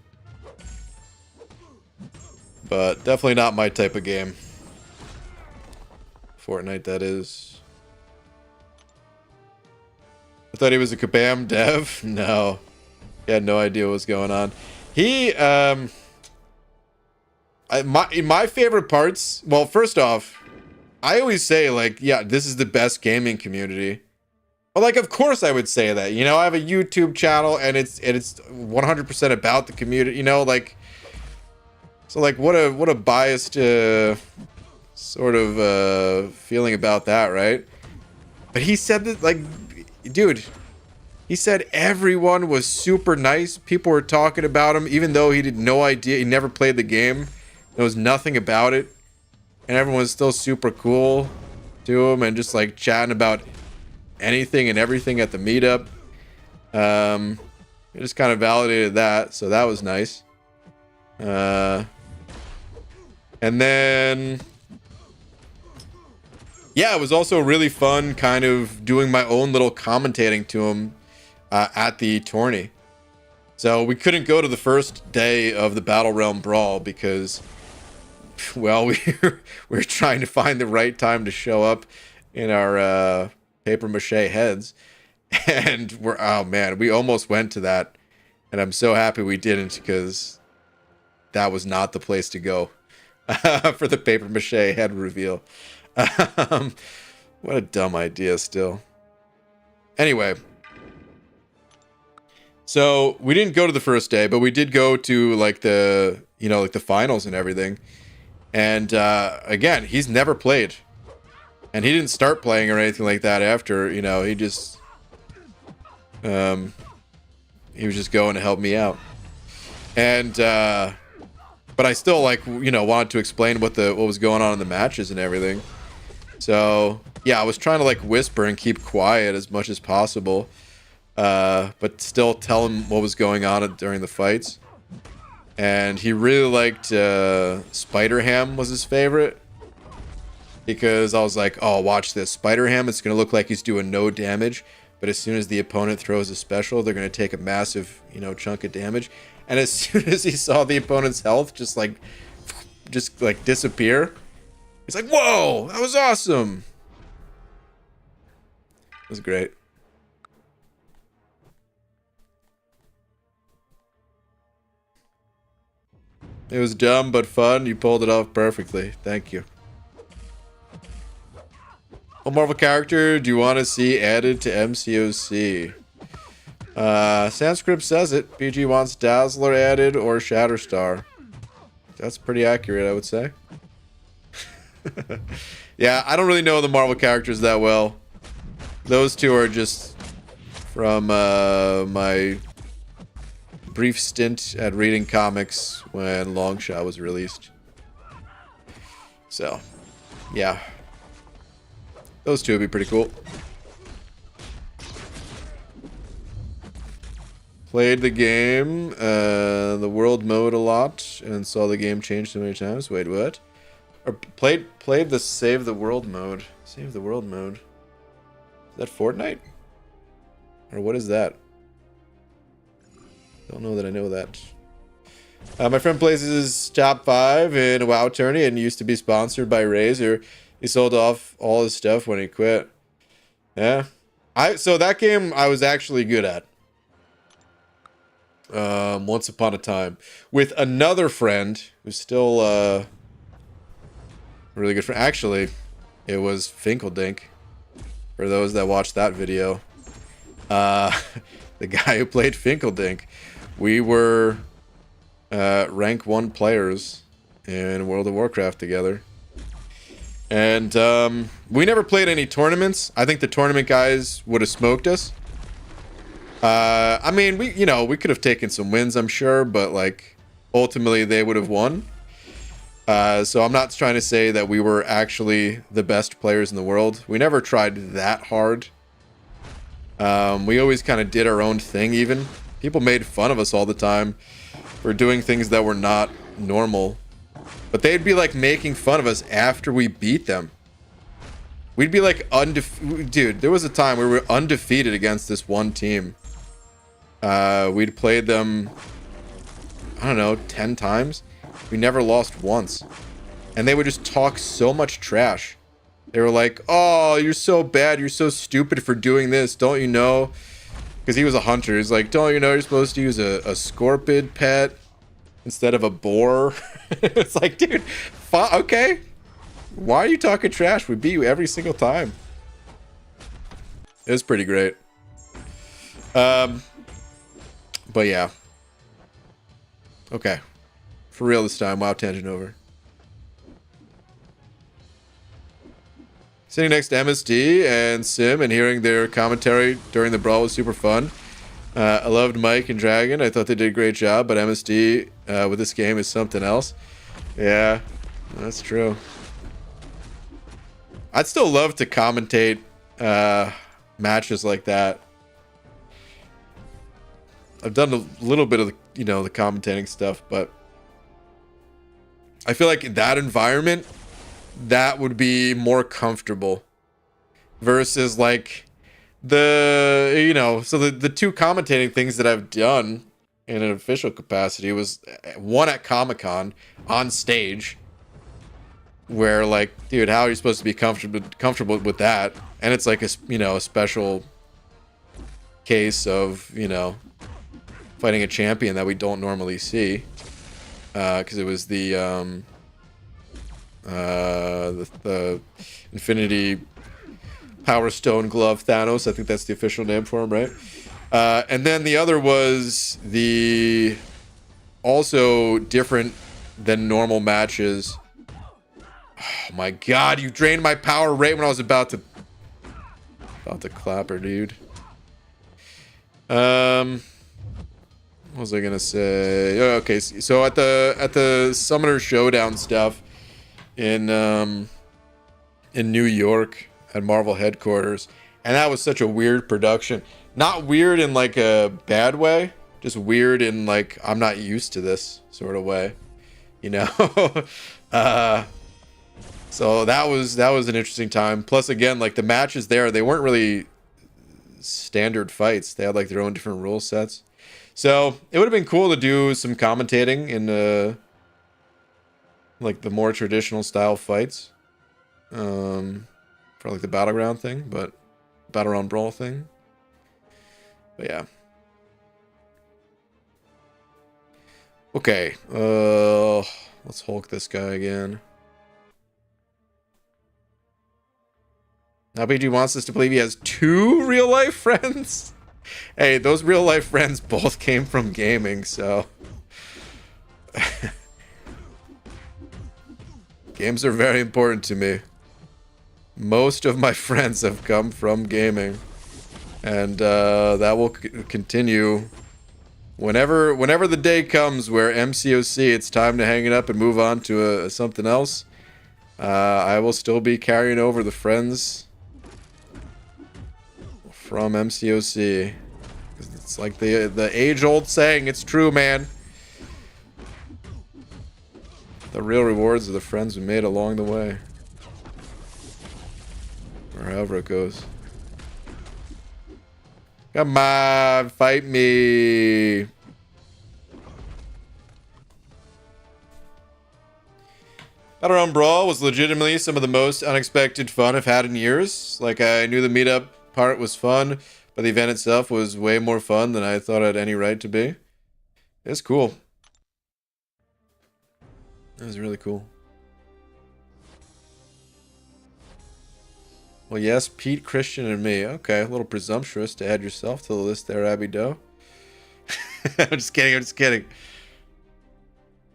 [SPEAKER 1] But definitely not my type of game. Fortnite, that is. I thought he was a Kabam dev. No. He had no idea what was going on. He, my favorite parts, well, first off, I always say, like, yeah, this is the best gaming community. Well, like, of course I would say that. You know, I have a YouTube channel, and it's 100% about the community, you know, like, so, like, what a biased, sort of, feeling about that, right? But he said that, like, dude, he said everyone was super nice. People were talking about him, even though he had no idea. He never played the game. Knows nothing about it. And everyone was still super cool to him and just like chatting about anything and everything at the meetup. It just kind of validated that. So that was nice. And then... yeah, it was also really fun kind of doing my own little commentating to him at the tourney. So we couldn't go to the first day of the Battle Realm Brawl because, well, we were trying to find the right time to show up in our paper mache heads. And oh man, we almost went to that. And I'm so happy we didn't because that was not the place to go for the paper mache head reveal. What a dumb idea still. Anyway. So we didn't go to the first day, but we did go to like the, you know, like the finals and everything. And again, he's never played. And he didn't start playing or anything like that after, you know, he just he was just going to help me out. And but I still like, you know, wanted to explain what was going on in the matches and everything. So, yeah, I was trying to like whisper and keep quiet as much as possible. But still tell him what was going on during the fights. And he really liked Spider Ham was his favorite. Because I was like, oh, watch this. Spider Ham, it's going to look like he's doing no damage. But as soon as the opponent throws a special, they're going to take a massive, you know, chunk of damage. And as soon as he saw the opponent's health just like disappear, he's like, whoa, that was awesome. It was great. It was dumb but fun. You pulled it off perfectly. Thank you. What Marvel character do you want to see added to MCOC? Sanskrit says it. PG wants Dazzler added or Shatterstar. That's pretty accurate, I would say. Yeah, I don't really know the Marvel characters that well. Those two are just from my brief stint at reading comics when Longshot was released. So, yeah. Those two would be pretty cool. played the game, the world mode a lot, and saw the game change so many times. Wait, what? Or played the save the world mode. Save the world mode. Is that Fortnite? Or what is that? Don't know that I know that. My friend plays his top 5 in a WoW tourney and used to be sponsored by Razer. He sold off all his stuff when he quit. Yeah. So that game I was actually good at. Once upon a time. With another friend who's still a really good friend. Actually, it was Finkeldink. For those that watched that video. The guy who played Finkeldink. We were rank 1 players in World of Warcraft together. And we never played any tournaments. I think the tournament guys would have smoked us. I mean, we could have taken some wins, I'm sure, but like ultimately they would have won. So I'm not trying to say that we were actually the best players in the world. We never tried that hard. We always kind of did our own thing even. People made fun of us all the time for doing things that were not normal. But they'd be like making fun of us after we beat them. We'd be like dude, there was a time where we were undefeated against this one team. We'd played them, I don't know, 10 times. We never lost once. And they would just talk so much trash. They were like, oh, you're so bad. You're so stupid for doing this. Don't you know? Because he was a hunter. He's like, don't you know you're supposed to use a scorpid pet instead of a boar? It's like, dude, okay. Why are you talking trash? We beat you every single time. It was pretty great. But yeah. Okay. For real this time. Wow, tangent over. Sitting next to MSD and Sim and hearing their commentary during the brawl was super fun. I loved Mike and Dragon. I thought they did a great job, but MSD with this game is something else. Yeah, that's true. I'd still love to commentate matches like that. I've done a little bit of the, the commentating stuff, but I feel like in that environment, that would be more comfortable versus like so the two commentating things that I've done in an official capacity was one at Comic-Con on stage where like, dude, how are you supposed to be comfortable with that? And it's like a special case of, fighting a champion that we don't normally see. Because it was the Infinity Power Stone Glove Thanos. I think that's the official name for him, right? And then the other was the also different than normal matches. Oh my god, you drained my power right when I was about to clap her, dude. What was I gonna say? Oh, okay, so at the Summoner Showdown stuff in New York at Marvel headquarters, and that was such a weird production. Not weird in like a bad way, just weird in like I'm not used to this sort of way, So that was an interesting time. Plus, again, like the matches there, they weren't really standard fights. They had like their own different rule sets. So it would have been cool to do some commentating in like the more traditional style fights, for like the Battleground thing, but Battleground Brawl thing. But yeah. Okay. Let's Hulk this guy again. Now BG wants us to believe he has 2 real life friends. Hey, those real life friends both came from gaming, so games are very important to me. Most of my friends have come from gaming, and that will continue whenever the day comes where MCOC it's time to hang it up and move on to something else. I will still be carrying over the friends from MCOC. It's like the age-old saying. It's true, man. The real rewards are the friends we made along the way. Or however it goes. Come on, fight me. Battleground Brawl was legitimately some of the most unexpected fun I've had in years. Like, I knew the meetup part was fun, but the event itself was way more fun than I thought it had any right to be. It's cool. It was really cool. Well, yes, Pete, Christian, and me. Okay, a little presumptuous to add yourself to the list there, Abby Doe. I'm just kidding, I'm just kidding.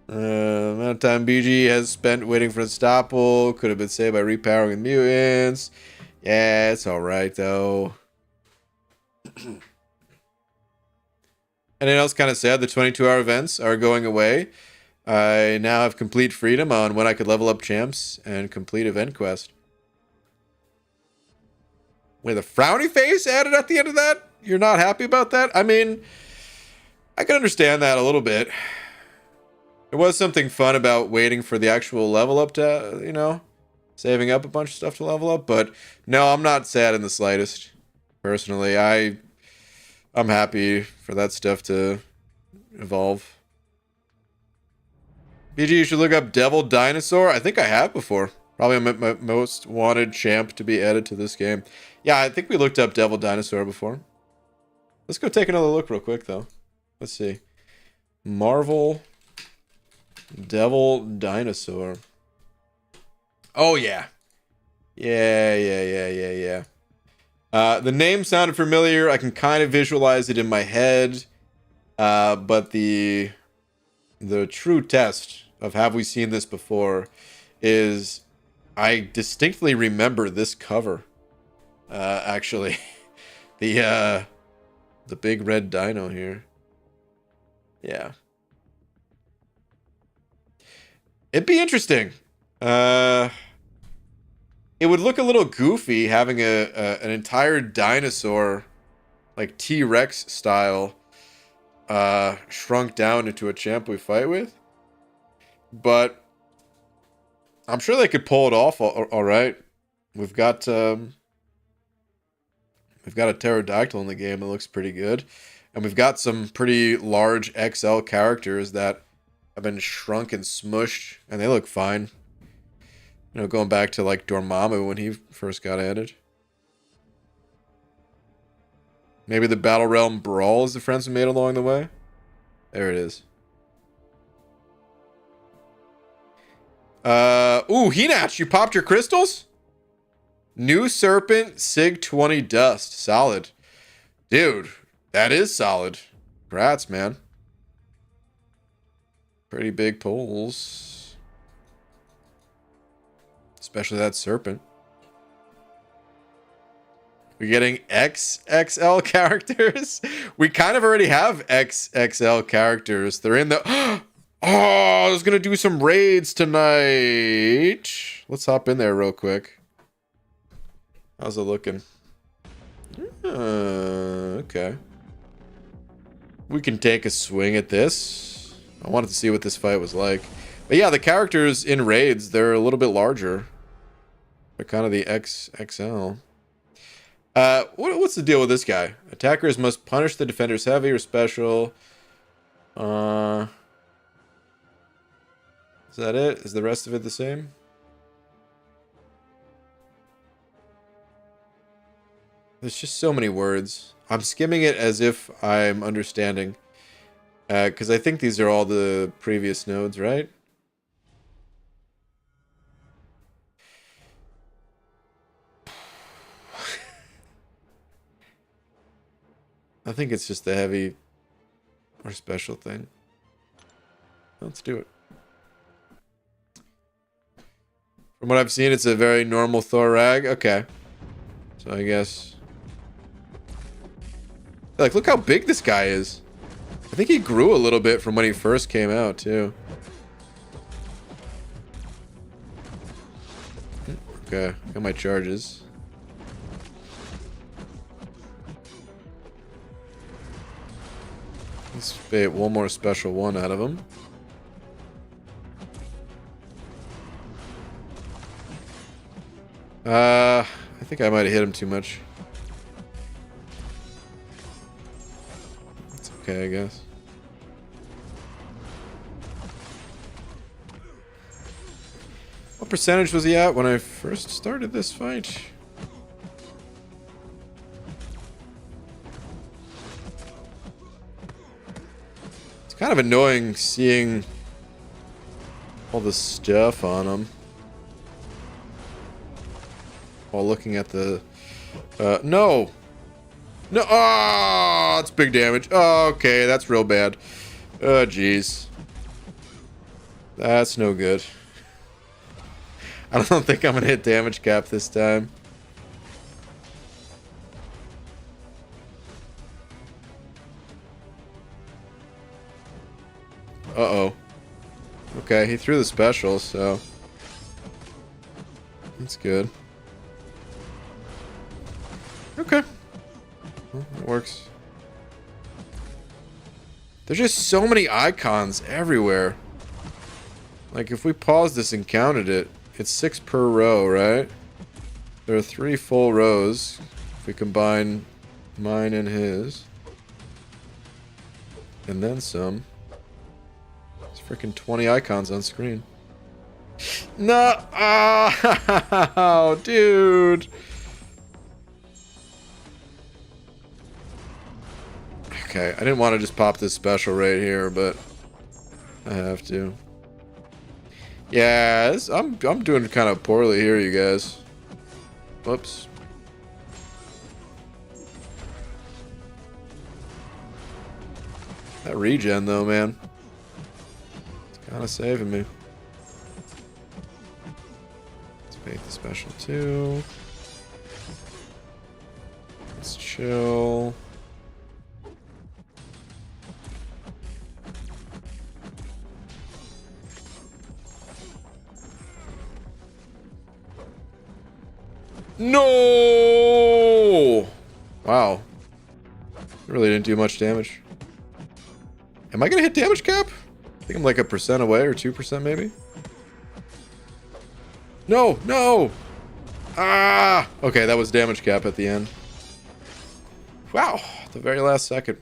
[SPEAKER 1] Amount of time BG has spent waiting for Estoppel. Could have been saved by repowering with mutants. Yeah, it's alright, though. Anything else kind of sad? The 22-hour events are going away. I now have complete freedom on when I could level up champs and complete event quest. With a frowny face added at the end of that? You're not happy about that? I mean, I can understand that a little bit. There was something fun about waiting for the actual level up to, you know, saving up a bunch of stuff to level up. But no, I'm not sad in the slightest. Personally, I'm happy for that stuff to evolve. BG, you should look up Devil Dinosaur. I think I have before. Probably my most wanted champ to be added to this game. Yeah, I think we looked up Devil Dinosaur before. Let's go take another look real quick, though. Let's see. Marvel Devil Dinosaur. Oh, yeah. Yeah. The name sounded familiar. I can kind of visualize it in my head. But the true test of have we seen this before is I distinctly remember this cover. Actually. The big red dino here. Yeah. It'd be interesting. It would look a little goofy having an entire dinosaur, like T-Rex style, shrunk down into a champ we fight with. But I'm sure they could pull it off all right. We've got a pterodactyl in the game that looks pretty good. And we've got some pretty large XL characters that have been shrunk and smushed, and they look fine. You know, going back to like Dormammu when he first got added. Maybe the Battle Realm Brawl is the friends we made along the way. There it is. Ooh, Hinach, you popped your crystals? New Serpent, Sig 20 Dust. Solid. Dude, that is solid. Congrats, man. Pretty big pulls. Especially that Serpent. We're getting XXL characters? We kind of already have XXL characters. They're in the... Oh, I was going to do some raids tonight. Let's hop in there real quick. How's it looking? Okay. We can take a swing at this. I wanted to see what this fight was like. But yeah, the characters in raids, they're a little bit larger. They're kind of the XXL. What's the deal with this guy? Attackers must punish the defenders heavy or special. Is that it? Is the rest of it the same? There's just so many words. I'm skimming it as if I'm understanding. Because I think these are all the previous nodes, right? I think it's just the heavy or special thing. Let's do it. From what I've seen, it's a very normal Thorag. Okay. So I guess... Like, look how big this guy is. I think he grew a little bit from when he first came out, too. Okay, got my charges. Let's bait one more special one out of him. I think I might have hit him too much. It's okay, I guess. What percentage was he at when I first started this fight? It's kind of annoying seeing all the stuff on him while looking at the... no! No! Oh, it's big damage. Oh, okay, that's real bad. Oh, jeez. That's no good. I don't think I'm gonna hit damage cap this time. Uh-oh. Okay, he threw the special, so... that's good. Okay. Well, it works. There's just so many icons everywhere. Like, if we paused this and counted it, it's 6 per row, right? There are 3 full rows. If we combine mine and his. And then some. It's freaking 20 icons on screen. No! Oh, dude! Okay, I didn't want to just pop this special right here, but I have to. Yeah, I'm doing kind of poorly here, you guys. Whoops. That regen, though, man. It's kind of saving me. Let's bait the special, too. Let's chill. No! Wow. Really didn't do much damage. Am I gonna hit damage cap? I think I'm like 1% away, or 2% maybe. No! No! Ah! Okay, that was damage cap at the end. Wow! The very last second.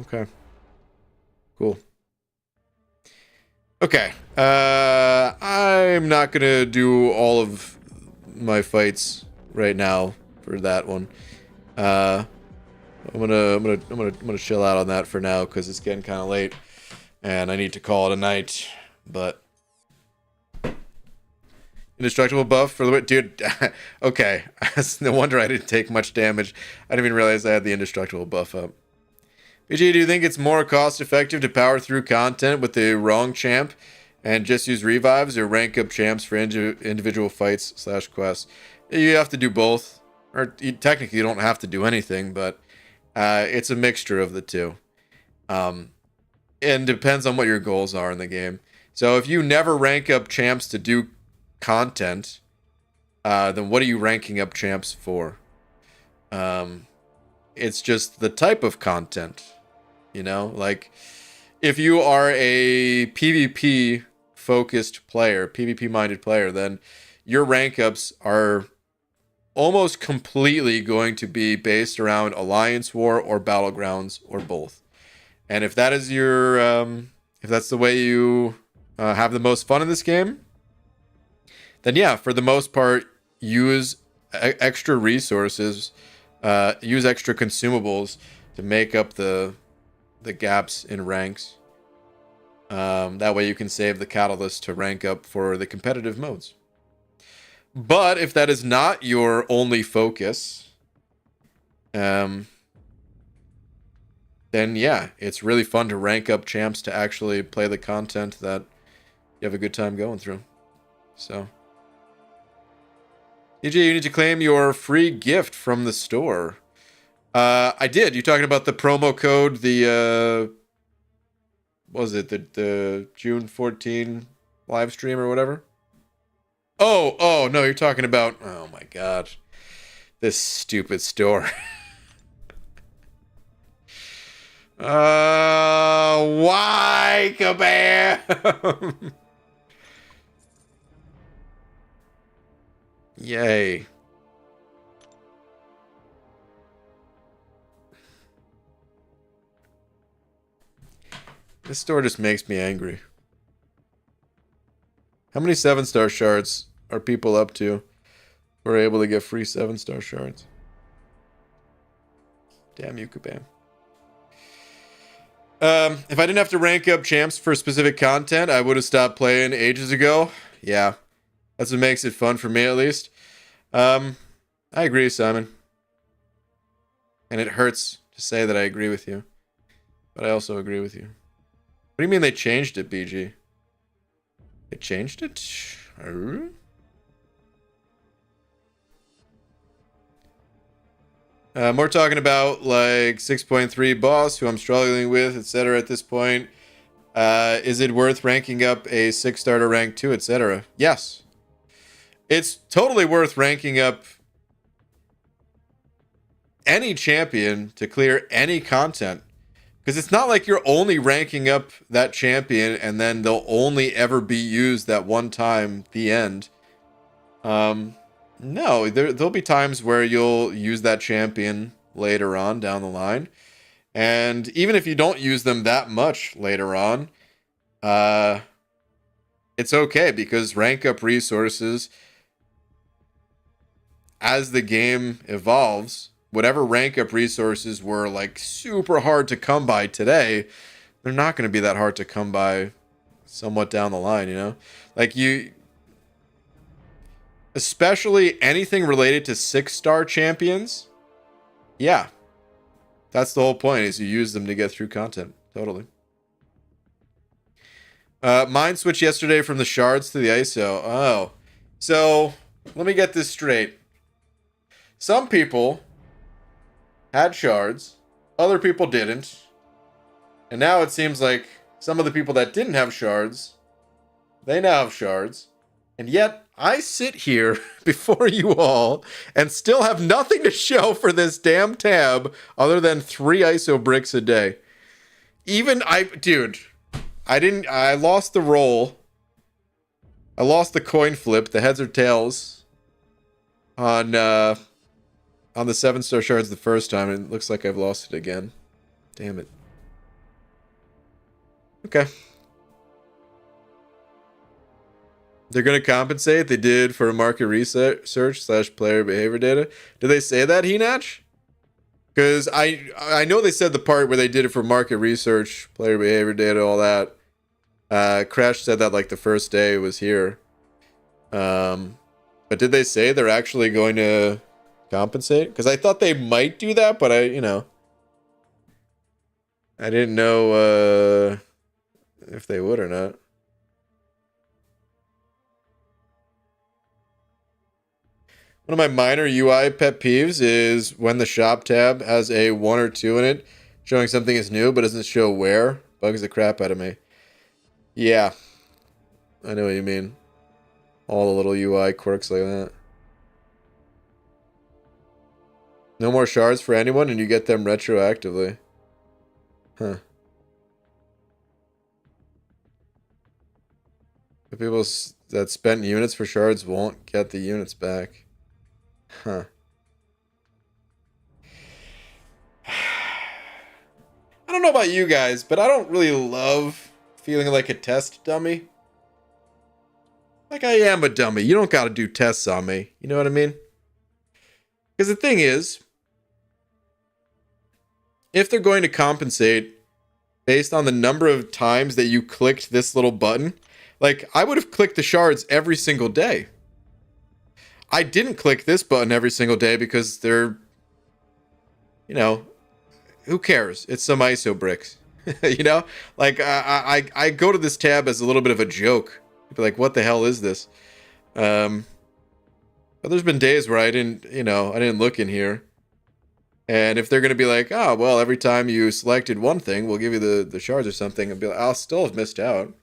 [SPEAKER 1] Okay. Cool. Okay. I'm not gonna do all of my fights right now for that one. I'm gonna chill out on that for now because it's getting kind of late and I need to call it a night. But indestructible buff for the dude. Okay, no wonder I didn't take much damage. I didn't even realize I had the indestructible buff up. BG, do you think it's more cost effective to power through content with the wrong champ and just use revives, or rank up champs for individual fights / quests? You have to do both. Or technically you don't have to do anything, but it's a mixture of the two. And depends on what your goals are in the game. So if you never rank up champs to do content, then what are you ranking up champs for? It's just the type of content. You know? Like, if you are a PvP focused player, PvP minded player, then your rank ups are almost completely going to be based around Alliance War or Battlegrounds or both. And if that is your, if that's the way you have the most fun in this game, then yeah, for the most part, use extra resources, use extra consumables to make up the gaps in ranks. That way you can save the catalyst to rank up for the competitive modes. But if that is not your only focus, then yeah, it's really fun to rank up champs to actually play the content that you have a good time going through. So, EJ, you need to claim your free gift from the store. I did. You talking about the promo code, the what was it, the June 14 live stream or whatever? Oh, no, you're talking about, oh my god, this stupid store. Why, Kabam? Yay. This store just makes me angry. How many 7-star shards are people up to who are able to get free 7-star shards? Damn you, Kabam. If I didn't have to rank up champs for specific content, I would have stopped playing ages ago. Yeah. That's what makes it fun for me, at least. I agree, Simon. And it hurts to say that I agree with you. But I also agree with you. What do you mean they changed it, BG? They changed it? More talking about like 6.3 boss, who I'm struggling with, etc. at this point. Is it worth ranking up a 6-star to rank 2, etc.? Yes. It's totally worth ranking up any champion to clear any content. Because it's not like you're only ranking up that champion and then they'll only ever be used that one time, the end. No, there'll be times where you'll use that champion later on down the line. And even if you don't use them that much later on, it's okay because rank up resources, as the game evolves, whatever rank up resources were like super hard to come by today, they're not going to be that hard to come by somewhat down the line, you know? Like especially anything related to 6-star champions. Yeah. That's the whole point, is you use them to get through content. Totally. Mine switched yesterday from the shards to the ISO. Oh. So, let me get this straight. Some people had shards, other people didn't. And now it seems like some of the people that didn't have shards, they now have shards. And yet, I sit here before you all and still have nothing to show for this damn tab other than 3 ISO bricks a day. Dude, I lost the roll. I lost the coin flip, the heads or tails, on the 7-star shards the first time, and it looks like I've lost it again. Damn it. Okay. They're going to compensate. They did for market research / player behavior data. Did they say that, Henach? Because I know they said the part where they did it for market research, player behavior data, all that. Crash said that like the first day it was here. But did they say they're actually going to compensate? Because I thought they might do that, but I didn't know if they would or not. One of my minor UI pet peeves is when the shop tab has a 1 or 2 in it, showing something is new, but doesn't show where. Bugs the crap out of me. Yeah. I know what you mean. All the little UI quirks like that. No more shards for anyone, and you get them retroactively. Huh. The people that spent units for shards won't get the units back. Huh. I don't know about you guys, but I don't really love feeling like a test dummy. Like, I am a dummy. You don't gotta do tests on me. You know what I mean? Because the thing is, if they're going to compensate based on the number of times that you clicked this little button, like, I would have clicked the shards every single day. I didn't click this button every single day because they're, who cares? It's some ISO bricks, Like I go to this tab as a little bit of a joke. Be like, what the hell is this? But there's been days where I didn't look in here. And if they're gonna be like, oh well, every time you selected one thing, we'll give you the shards or something, and be like, I'll still have missed out.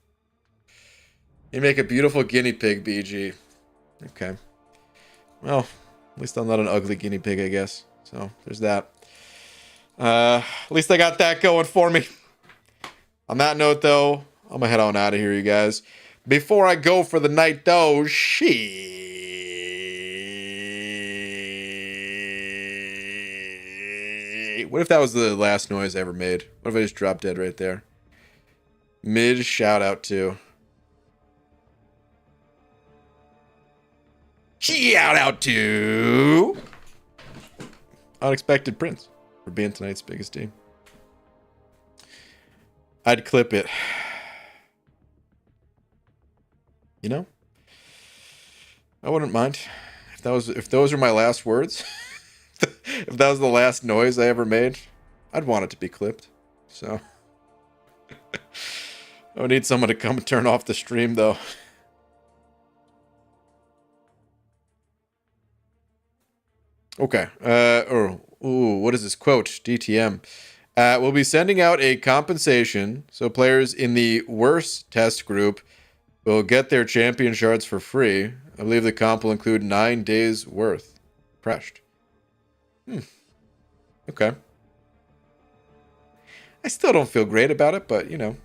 [SPEAKER 1] You make a beautiful guinea pig, BG. Okay. Well, at least I'm not an ugly guinea pig, I guess. So, there's that. At least I got that going for me. On that note, though, I'm gonna head on out of here, you guys. Before I go for the night, though, what if that was the last noise I ever made? What if I just dropped dead right there? Mid shout out to. Shout out to Unexpected Prince for being tonight's biggest team. I'd clip it. You know? I wouldn't mind. If those are my last words, if that was the last noise I ever made, I'd want it to be clipped. So I would need someone to come and turn off the stream though. Okay. What is this quote? DTM. We'll be sending out a compensation so players in the worst test group will get their champion shards for free. I believe the comp will include 9 days worth. Crushed. Okay. I still don't feel great about it, but, you know.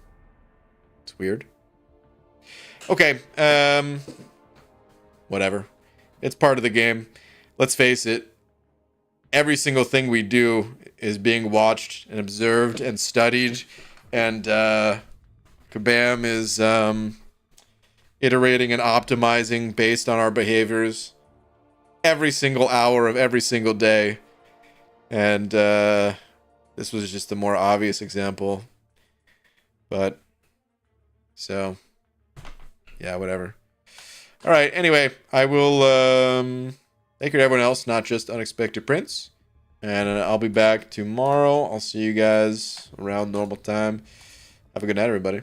[SPEAKER 1] It's weird. Okay. Whatever. It's part of the game. Let's face it. Every single thing we do is being watched and observed and studied. And Kabam is iterating and optimizing based on our behaviors every single hour of every single day. And this was just a more obvious example. But, so, yeah, whatever. All right, anyway, I will take care of everyone else, not just Unexpected Prince. And I'll be back tomorrow. I'll see you guys around normal time. Have a good night, everybody.